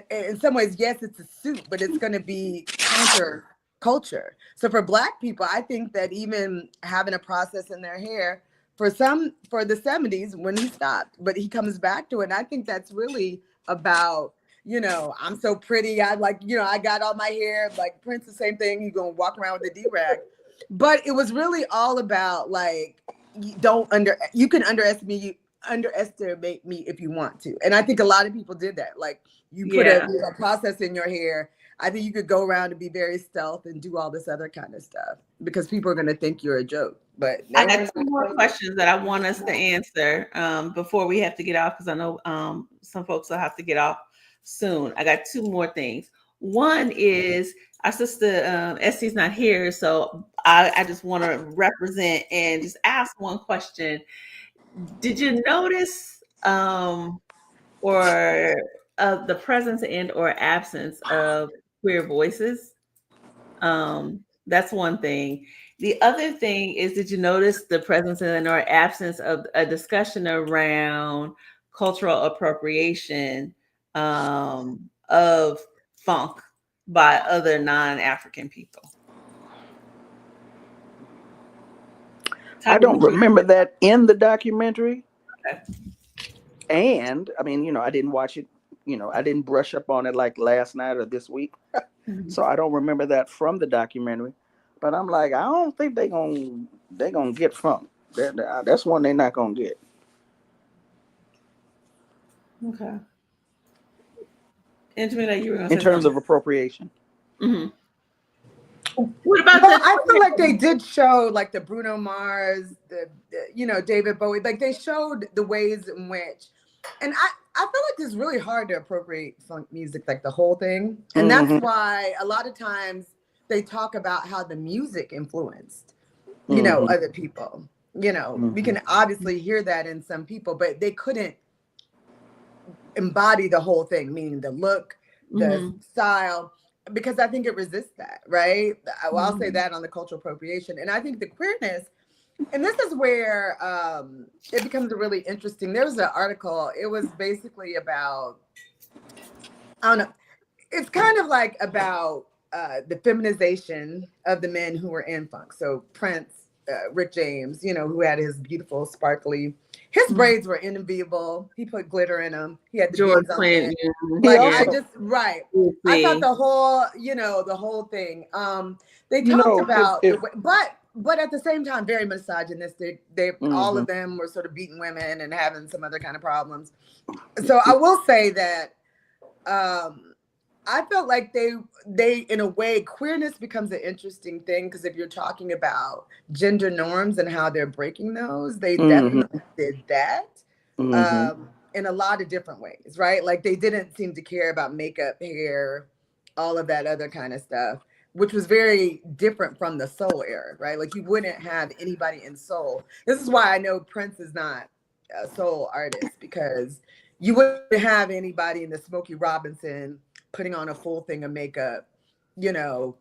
in some ways, yes, it's a suit, but it's going to be counter culture. So for Black people, I think that even having a process in their hair, for the 70s when he stopped, but he comes back to it. And I think that's really about, you know, I'm so pretty. I like, you know, I got all my hair, like Prince, the same thing. You're going to walk around with a D-rag. But it was really all about, like, you can underestimate me if you want to. And I think a lot of people did that. Like, you put a process in your hair. I think you could go around and be very stealth and do all this other kind of stuff because people are going to think you're a joke. But I got two more questions that I want us to answer before we have to get off, because I know some folks will have to get off soon. I got two more things. One is our sister Estee's not here, so I just want to represent and just ask one question. Did you notice the presence and or absence of queer voices? That's one thing. The other thing is, did you notice the presence and or absence of a discussion around cultural appropriation of funk by other non-African people? I don't remember that in the documentary. Okay. And I mean, you know, I didn't watch it, you know, I didn't brush up on it like last night or this week. So I don't remember that from the documentary. But I'm like, I don't think they're gonna get funk. That's one they're not gonna get. Okay. Intimate, you were in terms of appropriation. Mm-hmm. What about I feel like they did show, like, the Bruno Mars, the you know, David Bowie, like they showed the ways in which, and I feel like it's really hard to appropriate funk music, like the whole thing. And that's why a lot of times they talk about how the music influenced, you know, other people. You know, we can obviously hear that in some people, but they couldn't embody the whole thing, meaning the look, the style, because I think it resists that, right? I'll say that on the cultural appropriation. And I think the queerness, and this is where it becomes really interesting. There was an article, it was basically about, I don't know, it's kind of like about the feminization of the men who were in funk. So Prince, Rick James, you know, who had his beautiful, sparkly, his braids were enviable. He put glitter in them. He had the George beads on Clinton. Like, Yeah. I just, right. I thought the whole, you know, the whole thing. They talked about, but at the same time, very misogynistic. They all of them were sort of beating women and having some other kind of problems. So I will say that I felt like they in a way, queerness becomes an interesting thing, because if you're talking about gender norms and how they're breaking those, they definitely did that in a lot of different ways, right? Like, they didn't seem to care about makeup, hair, all of that other kind of stuff, which was very different from the soul era, right? Like, you wouldn't have anybody in soul. This is why I know Prince is not a soul artist, because you wouldn't have anybody in the Smokey Robinson putting on a full thing of makeup, you know,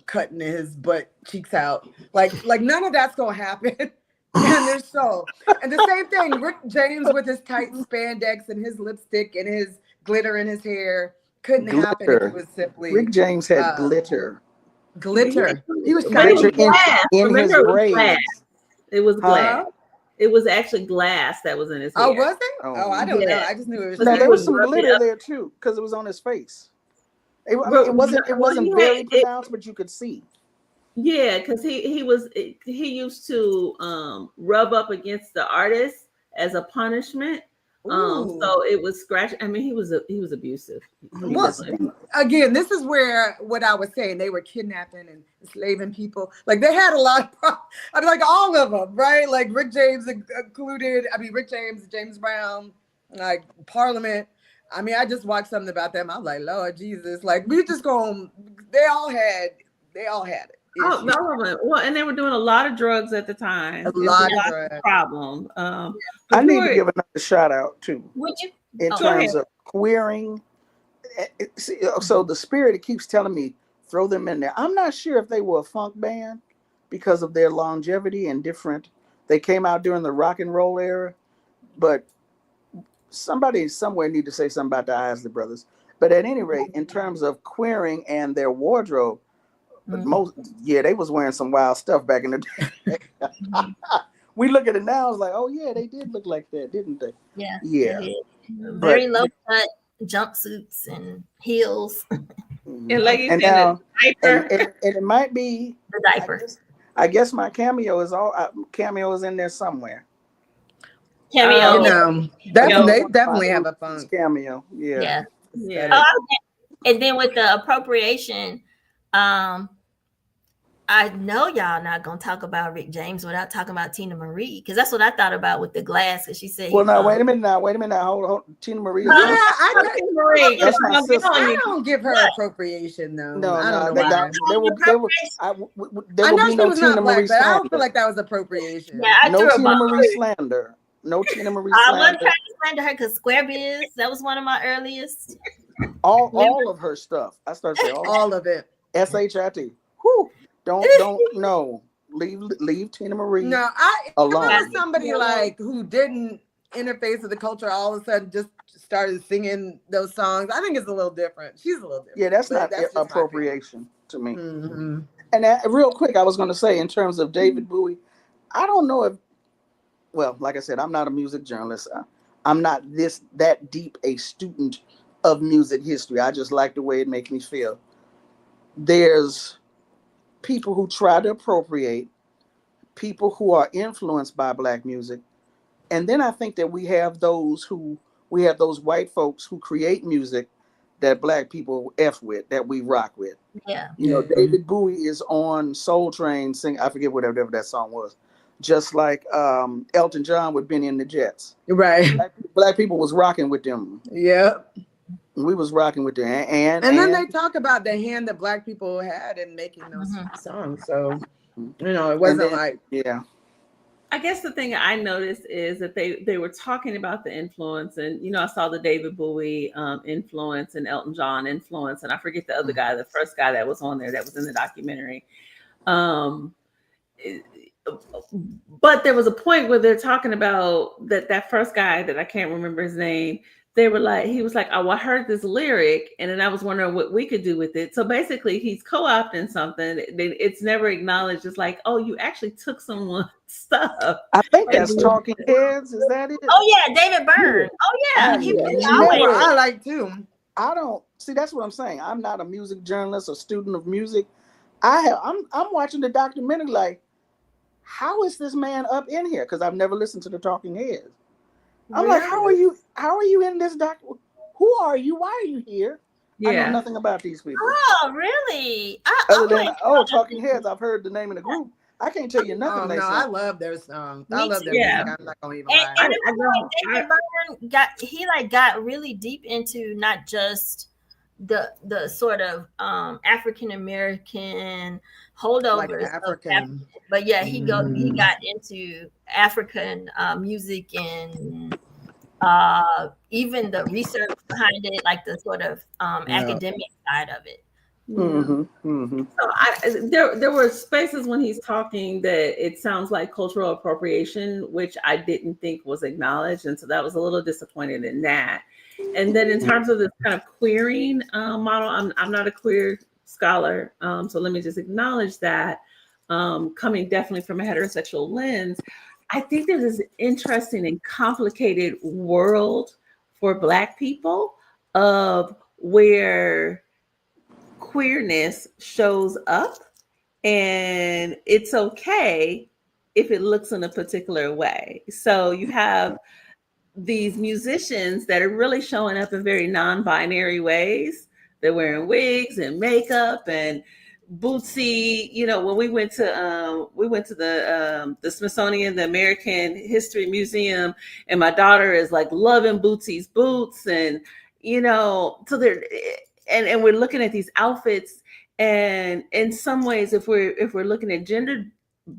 cutting his butt cheeks out. Like none of that's gonna happen in their soul. And the same thing, Rick James with his tight spandex and his lipstick and his glitter in his hair couldn't happen if it was simply Rick James had glitter. He was trying to in his braids. It was glass. It was actually glass that was in his hair. Oh, was it? Oh, I don't know. I just knew it was. No, there was some glitter there too, because it was on his face. It wasn't very pronounced, but you could see. Yeah, because he used to rub up against the artist as a punishment So it was scratch. I mean, he was abusive. Well, again, this is where what I was saying, they were kidnapping and enslaving people. Like they had a lot of, I mean, like all of them, right? Like Rick James included. I mean, Rick James, James Brown, like Parliament. I mean, I just watched something about them. I was like, Lord Jesus, like we just going. They all had it. Oh, all of it. Well, and they were doing a lot of drugs at the time. A lot of drugs. Problem. I need to give another shout out too. Would you? In terms of queering. So the spirit, it keeps telling me, throw them in there. I'm not sure if they were a funk band because of their longevity and different. They came out during the rock and roll era, but somebody somewhere need to say something about the Isley Brothers. But at any rate, in terms of queering and their wardrobe, they was wearing some wild stuff back in the day. We look at it now, it's like, oh yeah, they did look like that, didn't they? Yeah. Yeah. Very low cut jumpsuits and heels. And like you and said, now, diaper. and it might be The diaper. I guess my cameo is in there somewhere. Cameo. They definitely have a funk cameo. Yeah. And then with the appropriation, I know y'all not gonna talk about Rick James without talking about Tina Marie, because that's what I thought about with the glass. Because she said, "Well, now wait a minute. Hold. Tina Marie. That's my sister. I don't give her appropriation though. No, I don't know why. I know she was not black, but I don't feel like that was appropriation. Yeah, no Tina Marie slander. No Tina Marie slander. I wasn't trying to slander her because Square Biz, that was one of my earliest. All of her stuff. I started saying all of it. SHIT. Whew. Don't leave Tina Marie. No, alone. I was somebody like who didn't interface with the culture all of a sudden just started singing those songs. I think it's a little different. She's a little different. Yeah, that's not appropriation to me. Mm-hmm. And real quick, I was going to say in terms of David Bowie, I don't know if, well, like I said, I'm not a music journalist. I'm not that deep a student of music history. I just like the way it makes me feel. There's people who try to appropriate, people who are influenced by Black music. And then I think that we have those white folks who create music that Black people F with, that we rock with. Yeah. You know, David Bowie is on Soul Train sing, I forget whatever that song was. Just like Elton John with Benny and the Jets. Right. Black people was rocking with them. Yep. We was rocking with them. And then they talk about the hand that Black people had in making those songs. So, you know, it wasn't yeah. I guess the thing I noticed is that they were talking about the influence, and you know, I saw the David Bowie influence and Elton John influence, and I forget the other guy, the first guy that was on there that was in the documentary. But there was a point where they're talking about that first guy that I can't remember his name. He was like, oh, I heard this lyric, and then I was wondering what we could do with it. So basically, he's co-opting something. It's never acknowledged. It's like, oh, you actually took someone's stuff. I think that's Talking Heads. Is that it? Oh yeah, David Byrne. Oh yeah, I like too. I don't see. That's what I'm saying. I'm not a music journalist or student of music. I'm watching the documentary like, how is this man up in here? Because I've never listened to the Talking Heads. I'm like, how are you in this doc? Who are you? Why are you here? Yeah. I know nothing about these people. Oh, really? Other than Talking Heads, I've heard the name of the group. I can't tell you nothing. No, I love their song. I love their music. I'm not gonna even lie. David Byrne got really deep into not just the sort of African American holdovers, like African. But yeah, he got into African music and even the research behind it, like the sort of academic side of it. So there were spaces when he's talking that it sounds like cultural appropriation, which I didn't think was acknowledged, and so that was a little disappointed in that. And then in terms of this kind of queering model, I'm not a queer scholar, so let me just acknowledge that. Coming definitely from a heterosexual lens, I think there's this interesting and complicated world for Black people of where queerness shows up, and it's okay if it looks in a particular way. So you have these musicians that are really showing up in very non-binary ways. They're wearing wigs and makeup and bootsy. You know, when we went to the Smithsonian, the American History Museum, and my daughter is like loving Bootsy's boots, and you know, so they're and we're looking at these outfits, and in some ways, if we're looking at gender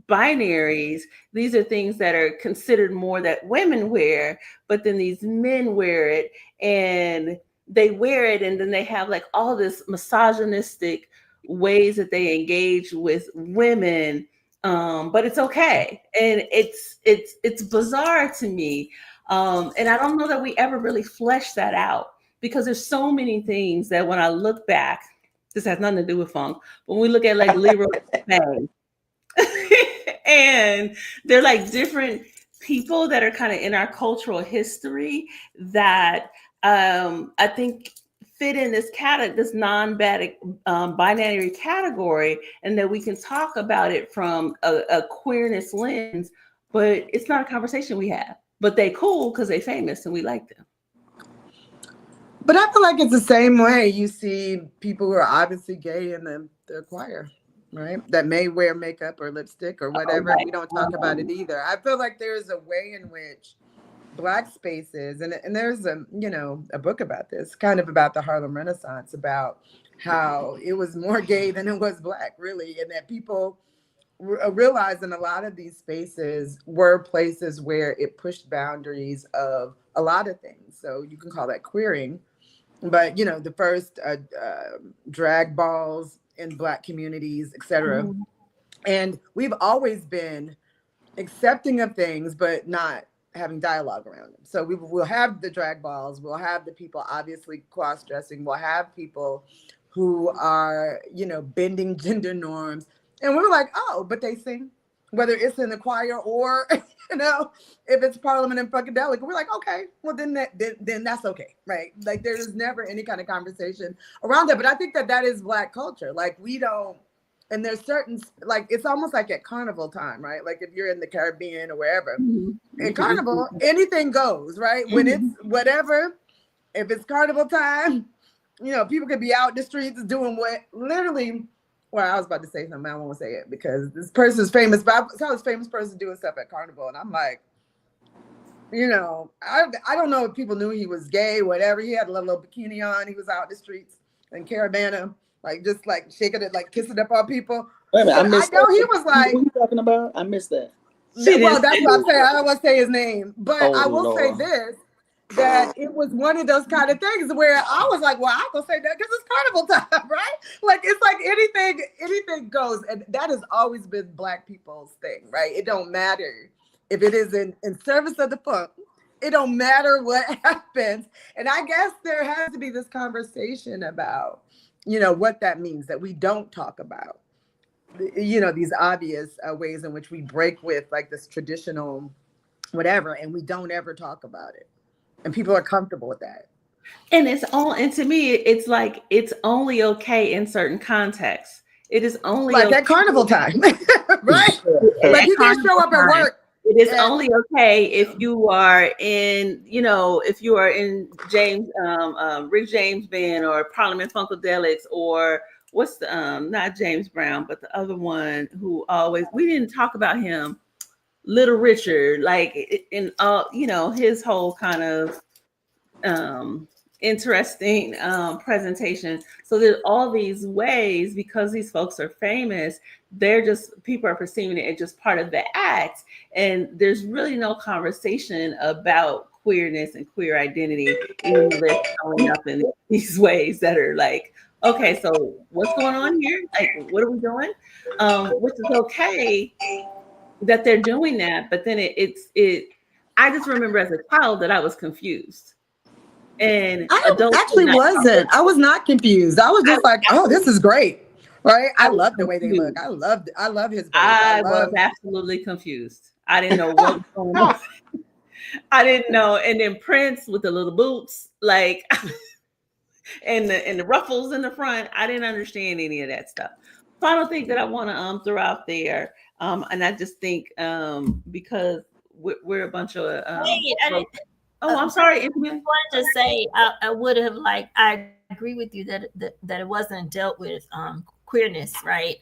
binaries, these are things that are considered more that women wear, but then these men wear it, and they wear it, and then they have like all this misogynistic ways that they engage with women, but it's okay, and it's bizarre to me, and I don't know that we ever really flesh that out, because there's so many things that when I look back, this has nothing to do with funk, but when we look at like Leroy Bang, and they're like different people that are kind of in our cultural history that I think fit in this non-binary category, and that we can talk about it from a queerness lens, but it's not a conversation we have. But they cool because they famous and we like them. But I feel like it's the same way you see people who are obviously gay in the choir, right? That may wear makeup or lipstick or whatever. We don't talk about it either. I feel like there's a way in which Black spaces, and there's a book about this, kind of about the Harlem Renaissance, about how it was more gay than it was Black, really, and that people realized in a lot of these spaces were places where it pushed boundaries of a lot of things. So you can call that queering. But, the first drag balls in Black communities, et cetera. Mm-hmm. And we've always been accepting of things, but not having dialogue around them. So we'll have the drag balls, we'll have the people obviously cross-dressing, we'll have people who are, bending gender norms. And we're like, oh, but they sing, whether it's in the choir or, if it's Parliament and Funkadelic, we're like, okay, well then that's okay, right? Like there's never any kind of conversation around that. But I think that is Black culture. Like we don't, and there's certain, like, it's almost like at carnival time, right? Like if you're in the Caribbean or wherever, in carnival, anything goes, right? When it's whatever, if it's carnival time, people could be out in the streets doing what literally, well, I was about to say something, I won't say it because this person's famous, but I saw this famous person doing stuff at carnival, and I'm like, I don't know if people knew he was gay, whatever. He had a little bikini on, he was out in the streets in Caravana, like just like shaking it, like kissing up on people. Wait a minute, I missed I know that. He was like, what are you talking about? I missed that. Well, that's what I'm saying. I don't want to say his name, but I will Lord. say this, that it was one of those kind of things where I was like, well, I'm gonna say that because it's carnival time, right? Like it's like anything goes, and that has always been Black people's thing, right? It don't matter if it is in service of the funk. It don't matter what happens. And I guess there has to be this conversation about, what that means, that we don't talk about, these obvious ways in which we break with like this traditional whatever, and we don't ever talk about it. And people are comfortable with that. And to me, it's like, it's only okay in certain contexts. It is only like okay. At carnival time, right? Like you can show up at work. It is only okay if you are in, if you are in James, Rick James Band or Parliament Funkadelics, or what's the, not James Brown, but the other one who always, we didn't talk about him, Little Richard, like in his whole kind of interesting presentation. So there's all these ways, because these folks are famous, people are perceiving it as just part of the act, and there's really no conversation about queerness and queer identity, even though they're showing up in these ways that are like, okay, so what's going on here? Like, what are we doing? Which is okay that they're doing that, but then I just remember as a child that I was confused. And I was not confused. I was just like, oh, this is great. Right? I love the way they look. I love his braids. I was absolutely confused. I didn't know what was going on. I didn't know. And then Prince with the little boots, like, and the ruffles in the front. I didn't understand any of that stuff. Final thing that I want to throw out there, and I just think because we're a bunch of I'm sorry. I wanted to say I would have I agree with you that it wasn't dealt with queerness, right,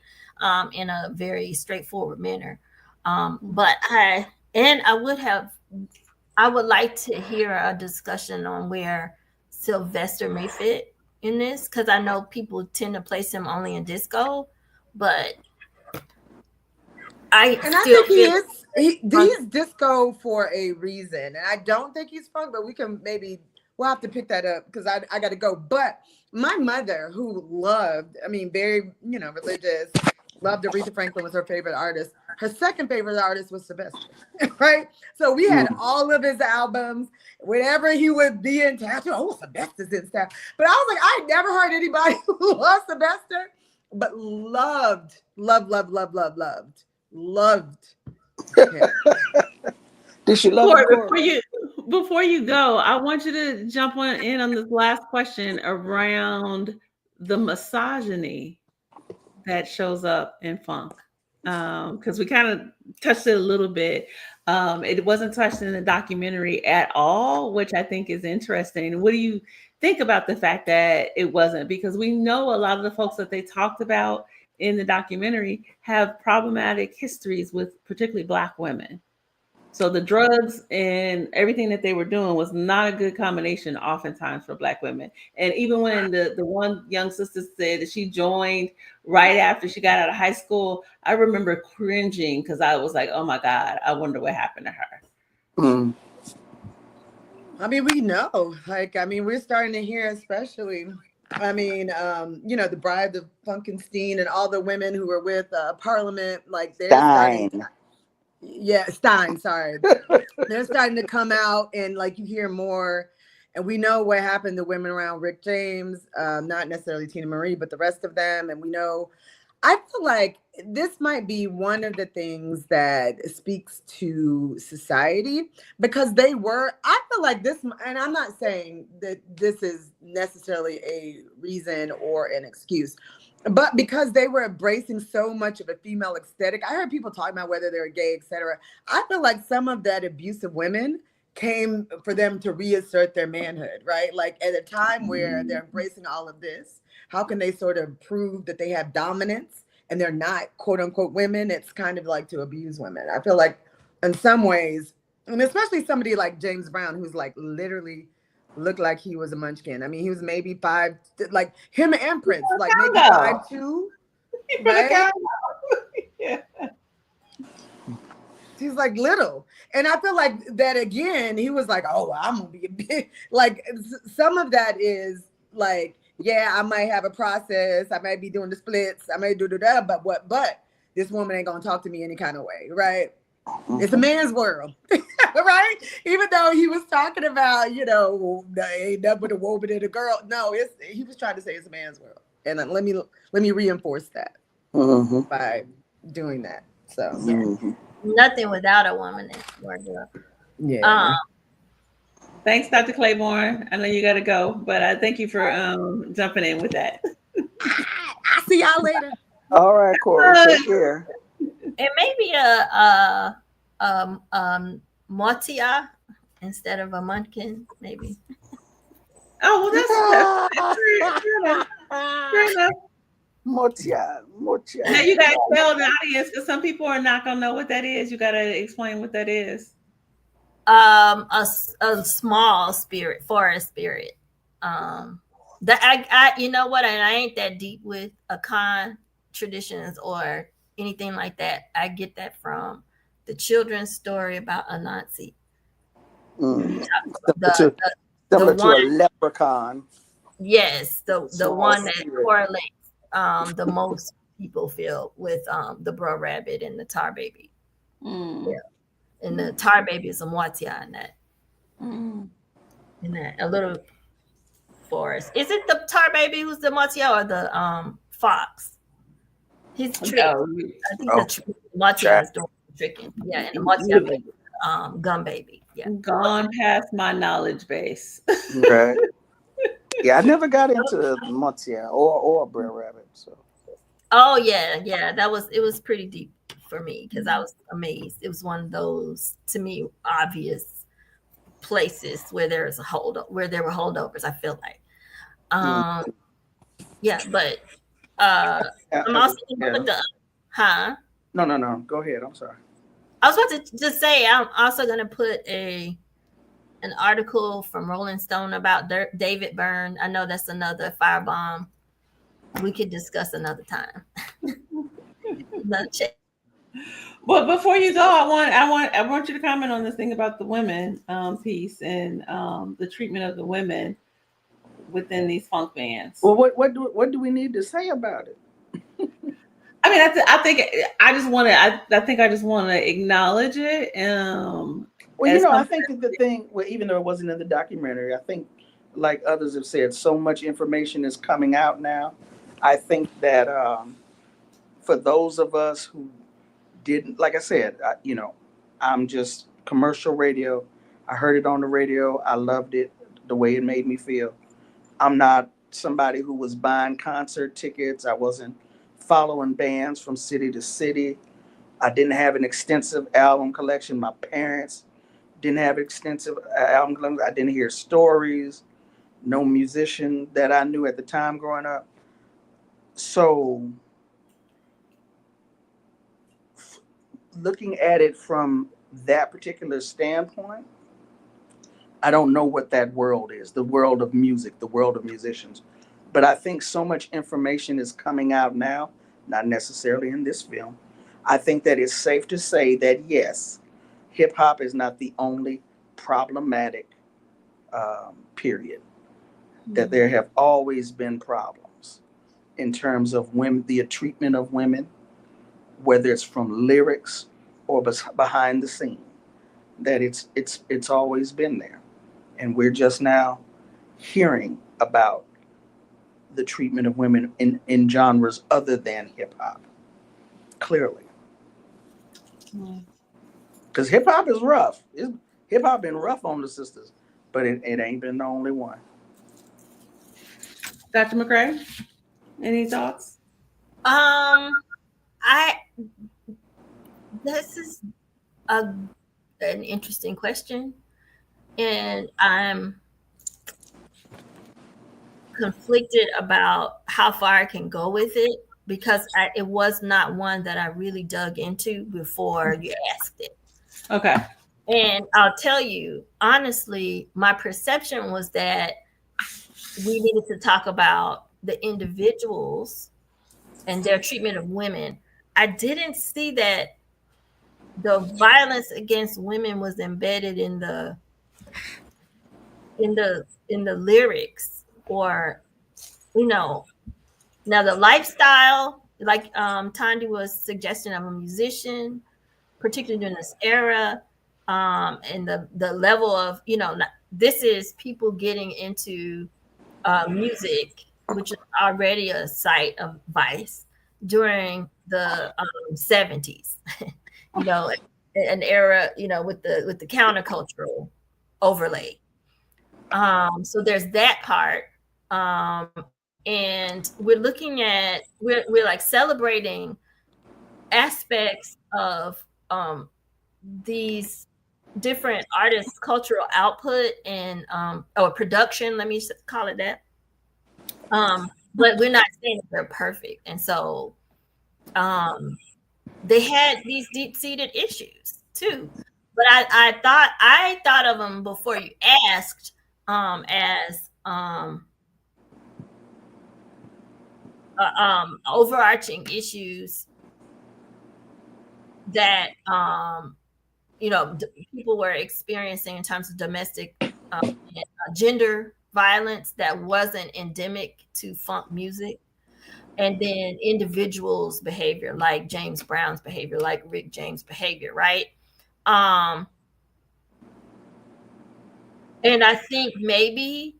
in a very straightforward manner. But I would like to hear a discussion on where Sylvester may fit in this, because I know people tend to place him only in disco, but I think he's disco for a reason, and I don't think he's funk, but we'll have to pick that up because I got to go. But my mother, who loved, very religious, loved Aretha Franklin, was her favorite artist. Her second favorite artist was Sylvester, right? So we had all of his albums. Whenever he would be in town, Sylvester's in town. But I was like, I never heard anybody who loved Sylvester, but loved. Did she love before you go, I want you to jump in on this last question around the misogyny that shows up in funk, because we kind of touched it a little bit. It wasn't touched in the documentary at all, which I think is interesting. What do you think about the fact that it wasn't? Because we know a lot of the folks that they talked about in the documentary have problematic histories with particularly Black women. So the drugs and everything that they were doing was not a good combination oftentimes for Black women. And even when the one young sister said that she joined right after she got out of high school, I remember cringing because I was like, oh my God, I wonder what happened to her. We know, we're starting to hear, especially, the Bride of Funkenstein and all the women who were with Parliament, they're starting. Yeah, Stein, sorry. They're starting to come out, and you hear more, and we know what happened to women around Rick James, not necessarily Tina Marie, but the rest of them. And we know, I feel like this might be one of the things that speaks to society, because I feel like this, and I'm not saying that this is necessarily a reason or an excuse, but because they were embracing so much of a female aesthetic. I heard people talking about whether they're gay, etc. I feel like some of that abuse of women came for them to reassert their manhood, right? At a time where they're embracing all of this, how can they sort of prove that they have dominance and they're not quote unquote women? It's kind of like to abuse women. I feel like in some ways, and especially somebody like James Brown, who's literally looked like he was a munchkin. He was maybe 5, like him and Prince, maybe 5'2", right? Yeah. He's little. And I feel like that again, he was oh, I'm gonna be a big, some of that is yeah, I might have a process, I might be doing the splits, I may do that, but this woman ain't gonna talk to me any kind of way, right? It's a man's world, right? Even though he was talking about, ain't nothing but a woman and a girl. No, he was trying to say it's a man's world. And let me reinforce that by doing that. So nothing without a woman or a girl. Yeah. Thanks, Dr. Claiborne. I know you got to go, but I thank you for jumping in with that. I'll see y'all later. All right, Corrie. Take care. It may be a motia instead of a munchkin, maybe. Oh, well, that's fair enough. Motia. Now you got to tell the audience, because some people are not gonna know what that is. You got to explain what that is. A small spirit, forest spirit. That I you know what, and I ain't that deep with Akan traditions or anything like that. I get that from the children's story about Anansi. Similar to a leprechaun. Yes, the one that correlates the most people feel with the Bro Rabbit and the Tar Baby. Yeah. And the Tar Baby is a Mwatia in that. In that, a little forest. Is it the Tar Baby who's the Mwatia or the fox? He's tricked. I think the Mwatia is doing the tricking. Yeah, and the Mwatia baby, Gum Baby. Yeah. Gone past my knowledge base. Right. Yeah, I never got into Mwatia or Brer Rabbit. So. Oh yeah. It was pretty deep for me because I was amazed. It was one of those, to me, obvious places where there was where there were holdovers. I feel like, yeah, but I'm also gonna put the No. Go ahead. I'm sorry. I was about to just say I'm also gonna put an article from Rolling Stone about David Byrne. I know that's another firebomb. We could discuss another time. Well, before you go, I want you to comment on this thing about the women piece and the treatment of the women within these funk bands. Well, what do we need to say about it? I mean, I think I just want to acknowledge it. Well, I think that the thing, even though it wasn't in the documentary, I think, like others have said, so much information is coming out now. I think that for those of us who didn't, like I said, I'm just commercial radio. I heard it on the radio. I loved it, the way it made me feel. I'm not somebody who was buying concert tickets. I wasn't following bands from city to city. I didn't have an extensive album collection. My parents didn't have extensive album collection. I didn't hear stories. No musician that I knew at the time growing up. So looking at it from that particular standpoint, I don't know what that world is, the world of music, the world of musicians. But I think so much information is coming out now, not necessarily in this film. I think that it's safe to say that, yes, hip hop is not the only problematic period, that there have always been problems in terms of women, the treatment of women, whether it's from lyrics or behind the scene, that it's always been there. And we're just now hearing about the treatment of women in genres other than hip hop, clearly. Because hip hop is rough. Hip hop been rough on the sisters, but it ain't been the only one. Dr. McCray, any thoughts? This is an interesting question, and I'm conflicted about how far I can go with it, because it was not one that I really dug into before you asked it. Okay. And I'll tell you, honestly, my perception was that we needed to talk about the individuals and their treatment of women. I didn't see that the violence against women was embedded in the lyrics, or now the lifestyle, like Thandi was suggesting, of a musician, particularly during this era, and the level of this is people getting into music, which is already a site of vice during the 70s. An era, with the countercultural overlay. So there's that part. And we're looking at, we're like celebrating aspects of these different artists' cultural output and or production, let me call it that. But we're not saying that they're perfect. And so they had these deep-seated issues too. But I thought of them before you asked as overarching issues that people were experiencing in terms of domestic gender violence that wasn't endemic to funk music, and then individuals' behavior, like James Brown's behavior, like Rick James' behavior, right? And I think maybe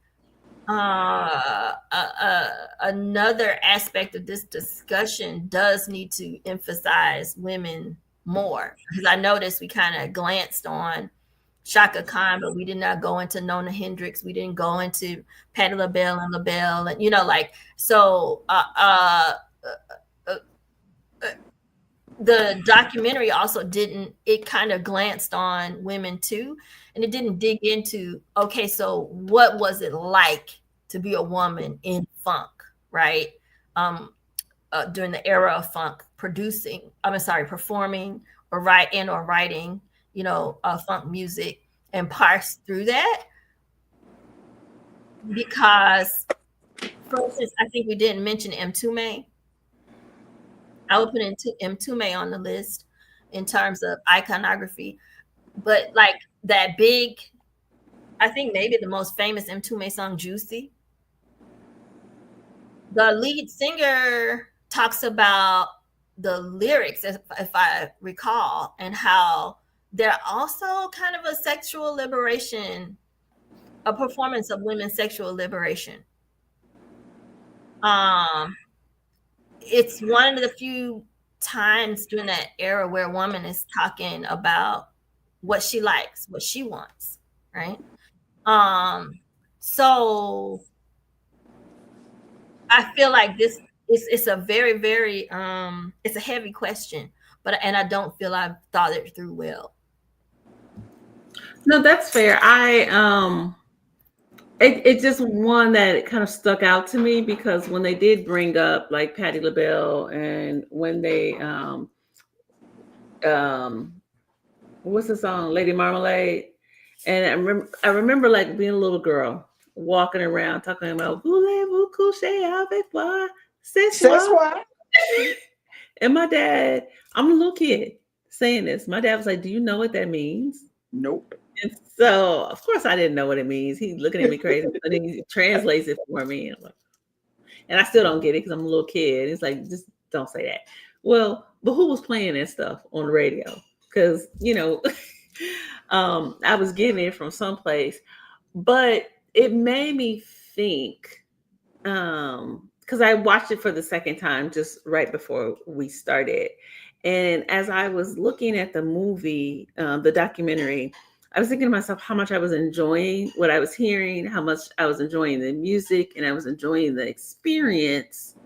another aspect of this discussion does need to emphasize women more, because I noticed we kind of glanced on Shaka Khan, but we did not go into Nona Hendrix. We didn't go into Patti LaBelle and LaBelle, and the documentary also didn't, it kind of glanced on women too, and it didn't dig into, okay, so what was it like to be a woman in funk, right? During the era of funk, performing or writing, funk music, and parse through that. Because, for instance, I think we didn't mention Mtume. I would put Mtume on the list in terms of iconography, but like that big, I think maybe the most famous Mtume song, Juicy. The lead singer talks about the lyrics, if I recall, and how they're also kind of a sexual liberation, a performance of women's sexual liberation. It's one of the few times during that era where a woman is talking about what she likes, what she wants, right? So I feel like this it's a very, very it's a heavy question, and I don't feel I've thought it through well. No, that's fair. It's just one that kind of stuck out to me, because when they did bring up like Patti LaBelle, and when they what's the song, Lady Marmalade, and I remember like being a little girl walking around talking about voulez-vous coucher avec moi, c'est soir. And my dad, I'm a little kid saying this. My dad was like, "Do you know what that means?" Nope. And so, of course, I didn't know what it means. He's looking at me crazy, but then he translates it for me. And I still don't get it because I'm a little kid. It's like, just don't say that. Well, but who was playing that stuff on the radio? Because, I was getting it from someplace. But it made me think, because I watched it for the second time just right before we started. And as I was looking at the movie, the documentary, I was thinking to myself how much I was enjoying what I was hearing, how much I was enjoying the music, and I was enjoying the experience,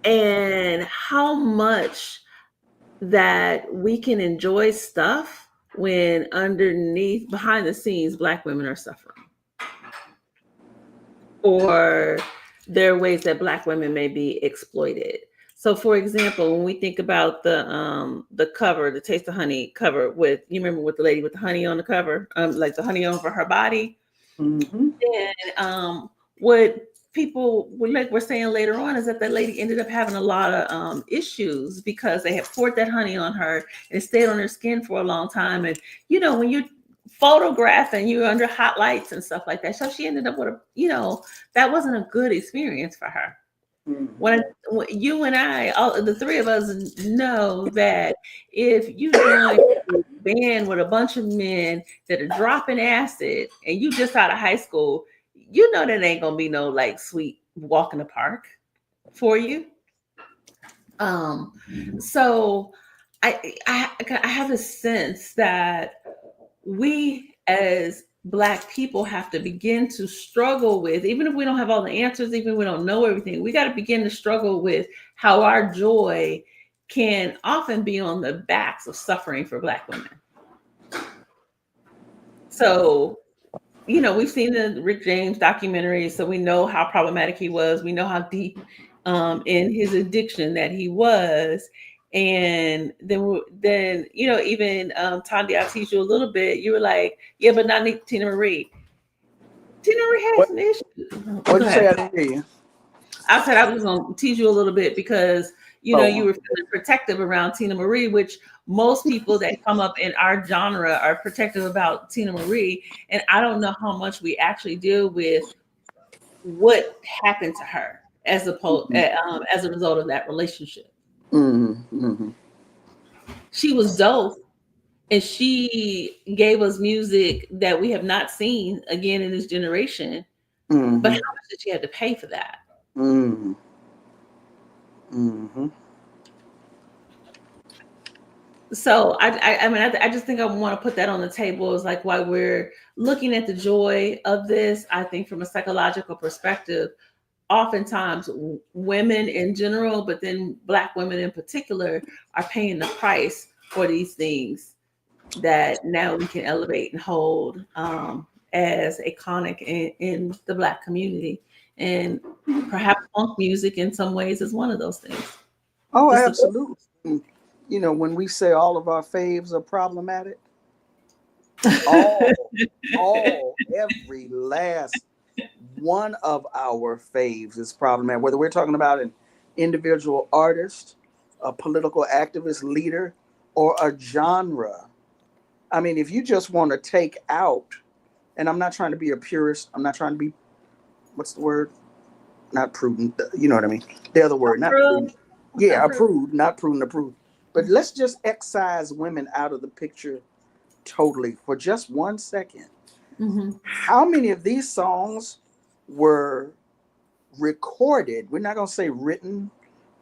and how much that we can enjoy stuff when behind the scenes, Black women are suffering, or there are ways that Black women may be exploited. So, for example, when we think about the cover, the Taste of Honey cover, you remember with the lady with the honey on the cover, like the honey over her body. Mm-hmm. And what people were saying later on is that that lady ended up having a lot of issues because they had poured that honey on her and it stayed on her skin for a long time. And when you photograph and you're under hot lights and stuff like that, so she ended up with that wasn't a good experience for her. When you and I, all the three of us, know that if you join a band with a bunch of men that are dropping acid and you just out of high school, that ain't gonna be no like sweet walk in the park for you. So I have a sense that we as Black people have to begin to struggle with, even if we don't have all the answers, even if we don't know everything, we got to begin to struggle with how our joy can often be on the backs of suffering for Black women. So, we've seen the Rick James documentary, so we know how problematic he was. We know how deep in his addiction that he was. And then even Thandisizwe, a little bit, you were like, yeah, but not Tina Marie. Tina Marie has some issues. What did you say? I didn't hear you. I said I was going to tease you a little bit because you were feeling protective around Tina Marie, which most people that come up in our genre are protective about Tina Marie, and I don't know how much we actually deal with what happened to her as a result of that relationship. Mm-hmm. Mm-hmm. She was dope, and she gave us music that we have not seen again in this generation. Mm-hmm. But how much did she have to pay for that? Mm-hmm. Mm-hmm. So I just think I want to put that on the table as like why we're looking at the joy of this. I think from a psychological perspective, oftentimes women in general, but then Black women in particular, are paying the price for these things that now we can elevate and hold as iconic in the Black community. And perhaps funk music in some ways is one of those things. Oh, absolutely. You know, when we say all of our faves are problematic, every last one of our faves is problematic, whether we're talking about an individual artist, a political activist leader, or a genre. I mean, if you just want to take out, and I'm not trying to be a purist, I'm not trying to be, what's the word? Not prudent, you know what I mean? The other word, not prudent. Yeah, approved, not prudent, approved. But let's just excise women out of the picture totally for just 1 second. Mm-hmm. How many of these songs were recorded? We're not going to say written,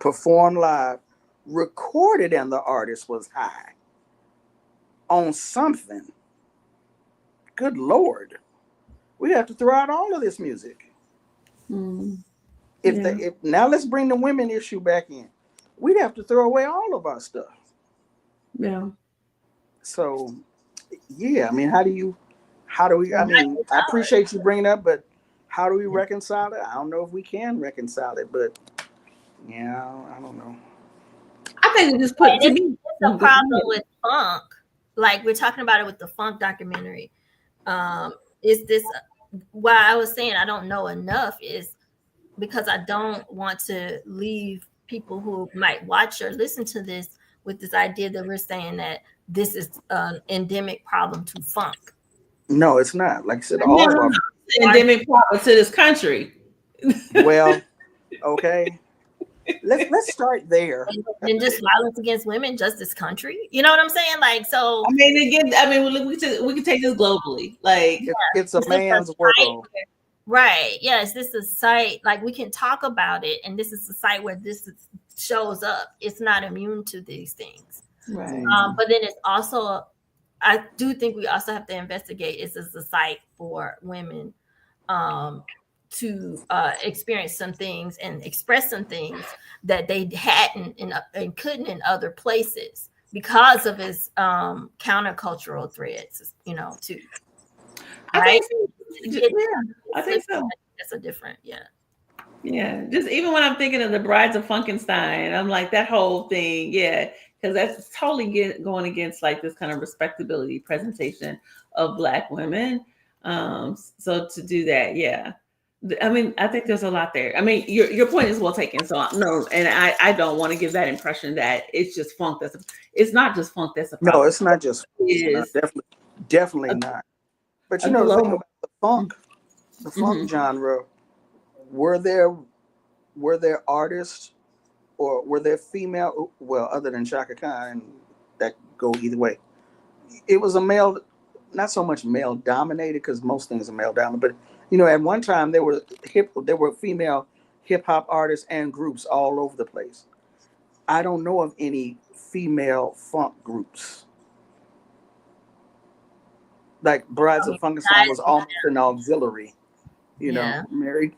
performed live, recorded, and the artist was high on something. Good Lord. We have to throw out all of this music. Mm. If now let's bring the women issue back in. We'd have to throw away all of our stuff. Yeah. So, yeah, I mean, how do we, I mean, I appreciate you bringing it up, but how do we reconcile it? I don't know if we can reconcile it, but yeah, I don't know. I think it just put to me. It's a problem with funk. Like we're talking about it with the funk documentary. Is this why I was saying I don't know enough is because I don't want to leave people who might watch or listen to this with this idea that we're saying that this is an endemic problem to funk. No, it's not. Like I said, all of our endemic problem to this country. Well, okay. Let's start there. And just violence against women, just this country. You know what I'm saying? Like, so. I mean, again, we can take this globally. Like, it's a man's world. Right. Yes, this is a site, like we can talk about it, and this is a site where this shows up. It's not immune to these things. Right. But then it's also, I do think we also have to investigate, is this a site for women to experience some things and express some things that they hadn't and couldn't in other places because of its countercultural threads, you know, too. Right? I think so. That's a different, Yeah, just even when I'm thinking of the Brides of Funkenstein, I'm like that whole thing, because that's totally going against like this kind of respectability presentation of Black women. So to do that, I mean, I think there's a lot there. I mean, your point is well taken. So no, and I don't want to give that impression that it's just funk. It's not just funk. That's a problem. No, it's not just. It's not, definitely not. But you know, the thing about the funk genre, were there artists or were there female? Well, other than Chaka Khan, that go either way. It was a male, not so much male dominated because most things are male dominated. But you know, at one time there were female hip hop artists and groups all over the place. I don't know of any female funk groups. Like Brides of Funkenstein was almost an auxiliary, you know.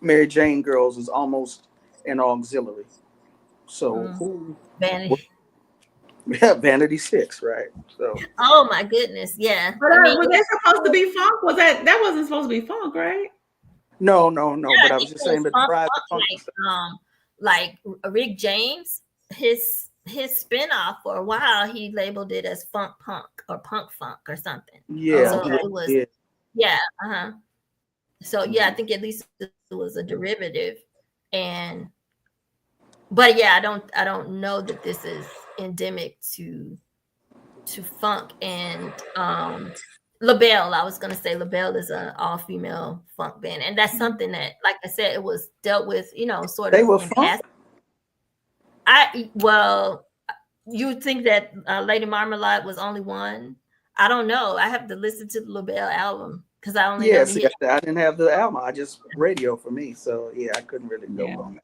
Mary Jane Girls is almost an auxiliary. So Vanity. Vanity 6, right? So. Oh my goodness, yeah. But was that supposed to be funk? Was that wasn't supposed to be funk, right? No. But I was just saying that Brides of Funkenstein. Like Rick James, his spinoff for a while, he labeled it as funk punk or punk funk or something. Yeah. So it was, So I think at least it was a derivative, but I don't know that this is endemic to funk. And LaBelle, I was gonna say LaBelle is an all-female funk band, and that's something that, like I said, it was dealt with, you know, sort of. They were funk. You think that Lady Marmalade was only one? I don't know. I have to listen to the LaBelle album because I only know the hit. I didn't have the album. I just radio for me, so I couldn't really go on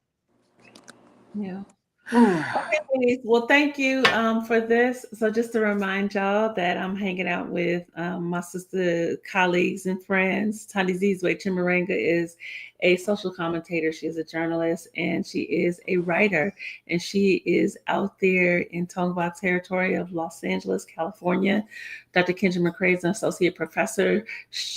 that. Okay, ladies. Well, thank you for this. So just to remind y'all that I'm hanging out with my sister colleagues and friends. Thandisizwe Chimurenga is a social commentator. She is a journalist, and she is a writer. And she is out there in Tongva territory of Los Angeles, California. Dr. Kenja McCray is an associate professor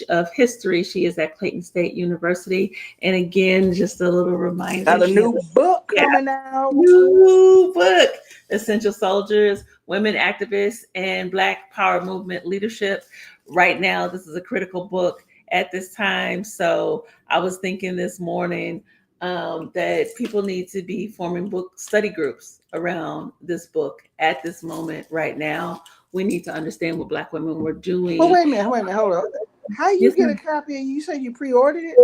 of history. She is at Clayton State University. And again, just a little reminder. Got a new book coming out. New book, Essential Soldiers, Women Activists, and Black Power Movement Leadership. Right now, this is a critical book at this time. So I was thinking this morning that people need to be forming book study groups around this book at this moment right now. We need to understand what Black women were doing. Well, wait a minute, hold on. How you get a copy? You say you pre-ordered it?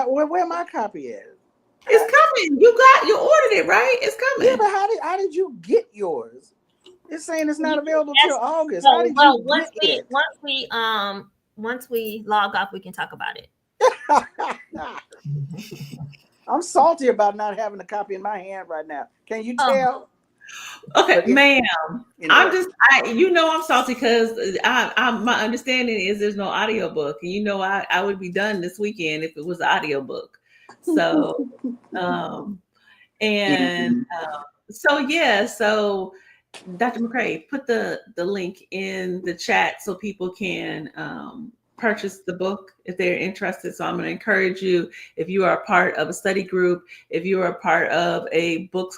Where my copy is? It's coming. You ordered it, right? It's coming. Yeah, but how did you get yours? It's saying it's not available till August. How did you get it? Once we log off, we can talk about it. I'm salty about not having a copy in my hand right now. Can you tell? Okay, ma'am. Anyway. I'm salty because my understanding is there's no audiobook, and I would be done this weekend if it was an audiobook. So, so Dr. McCray, put the link in the chat so people can purchase the book if they're interested. So I'm going to encourage you, if you are a part of a study group, if you are a part of a book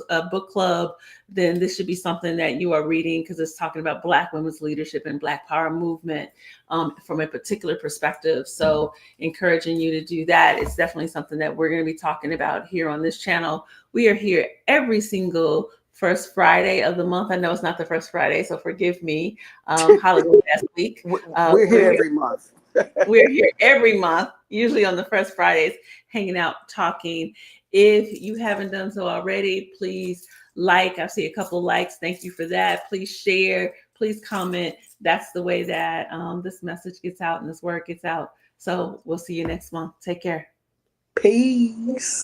club, then this should be something that you are reading, because it's talking about Black women's leadership and Black power movement from a particular perspective. So encouraging you to do that. It's definitely something that we're going to be talking about here on this channel. We are here every single first Friday of the month. I know it's not the first Friday, so forgive me. Holiday last week. We're here every month. We're here every month, usually on the first Fridays, hanging out, talking. If you haven't done so already, please like. I see a couple likes. Thank you for that. Please share. Please comment. That's the way that this message gets out and this word gets out. So we'll see you next month. Take care. Peace.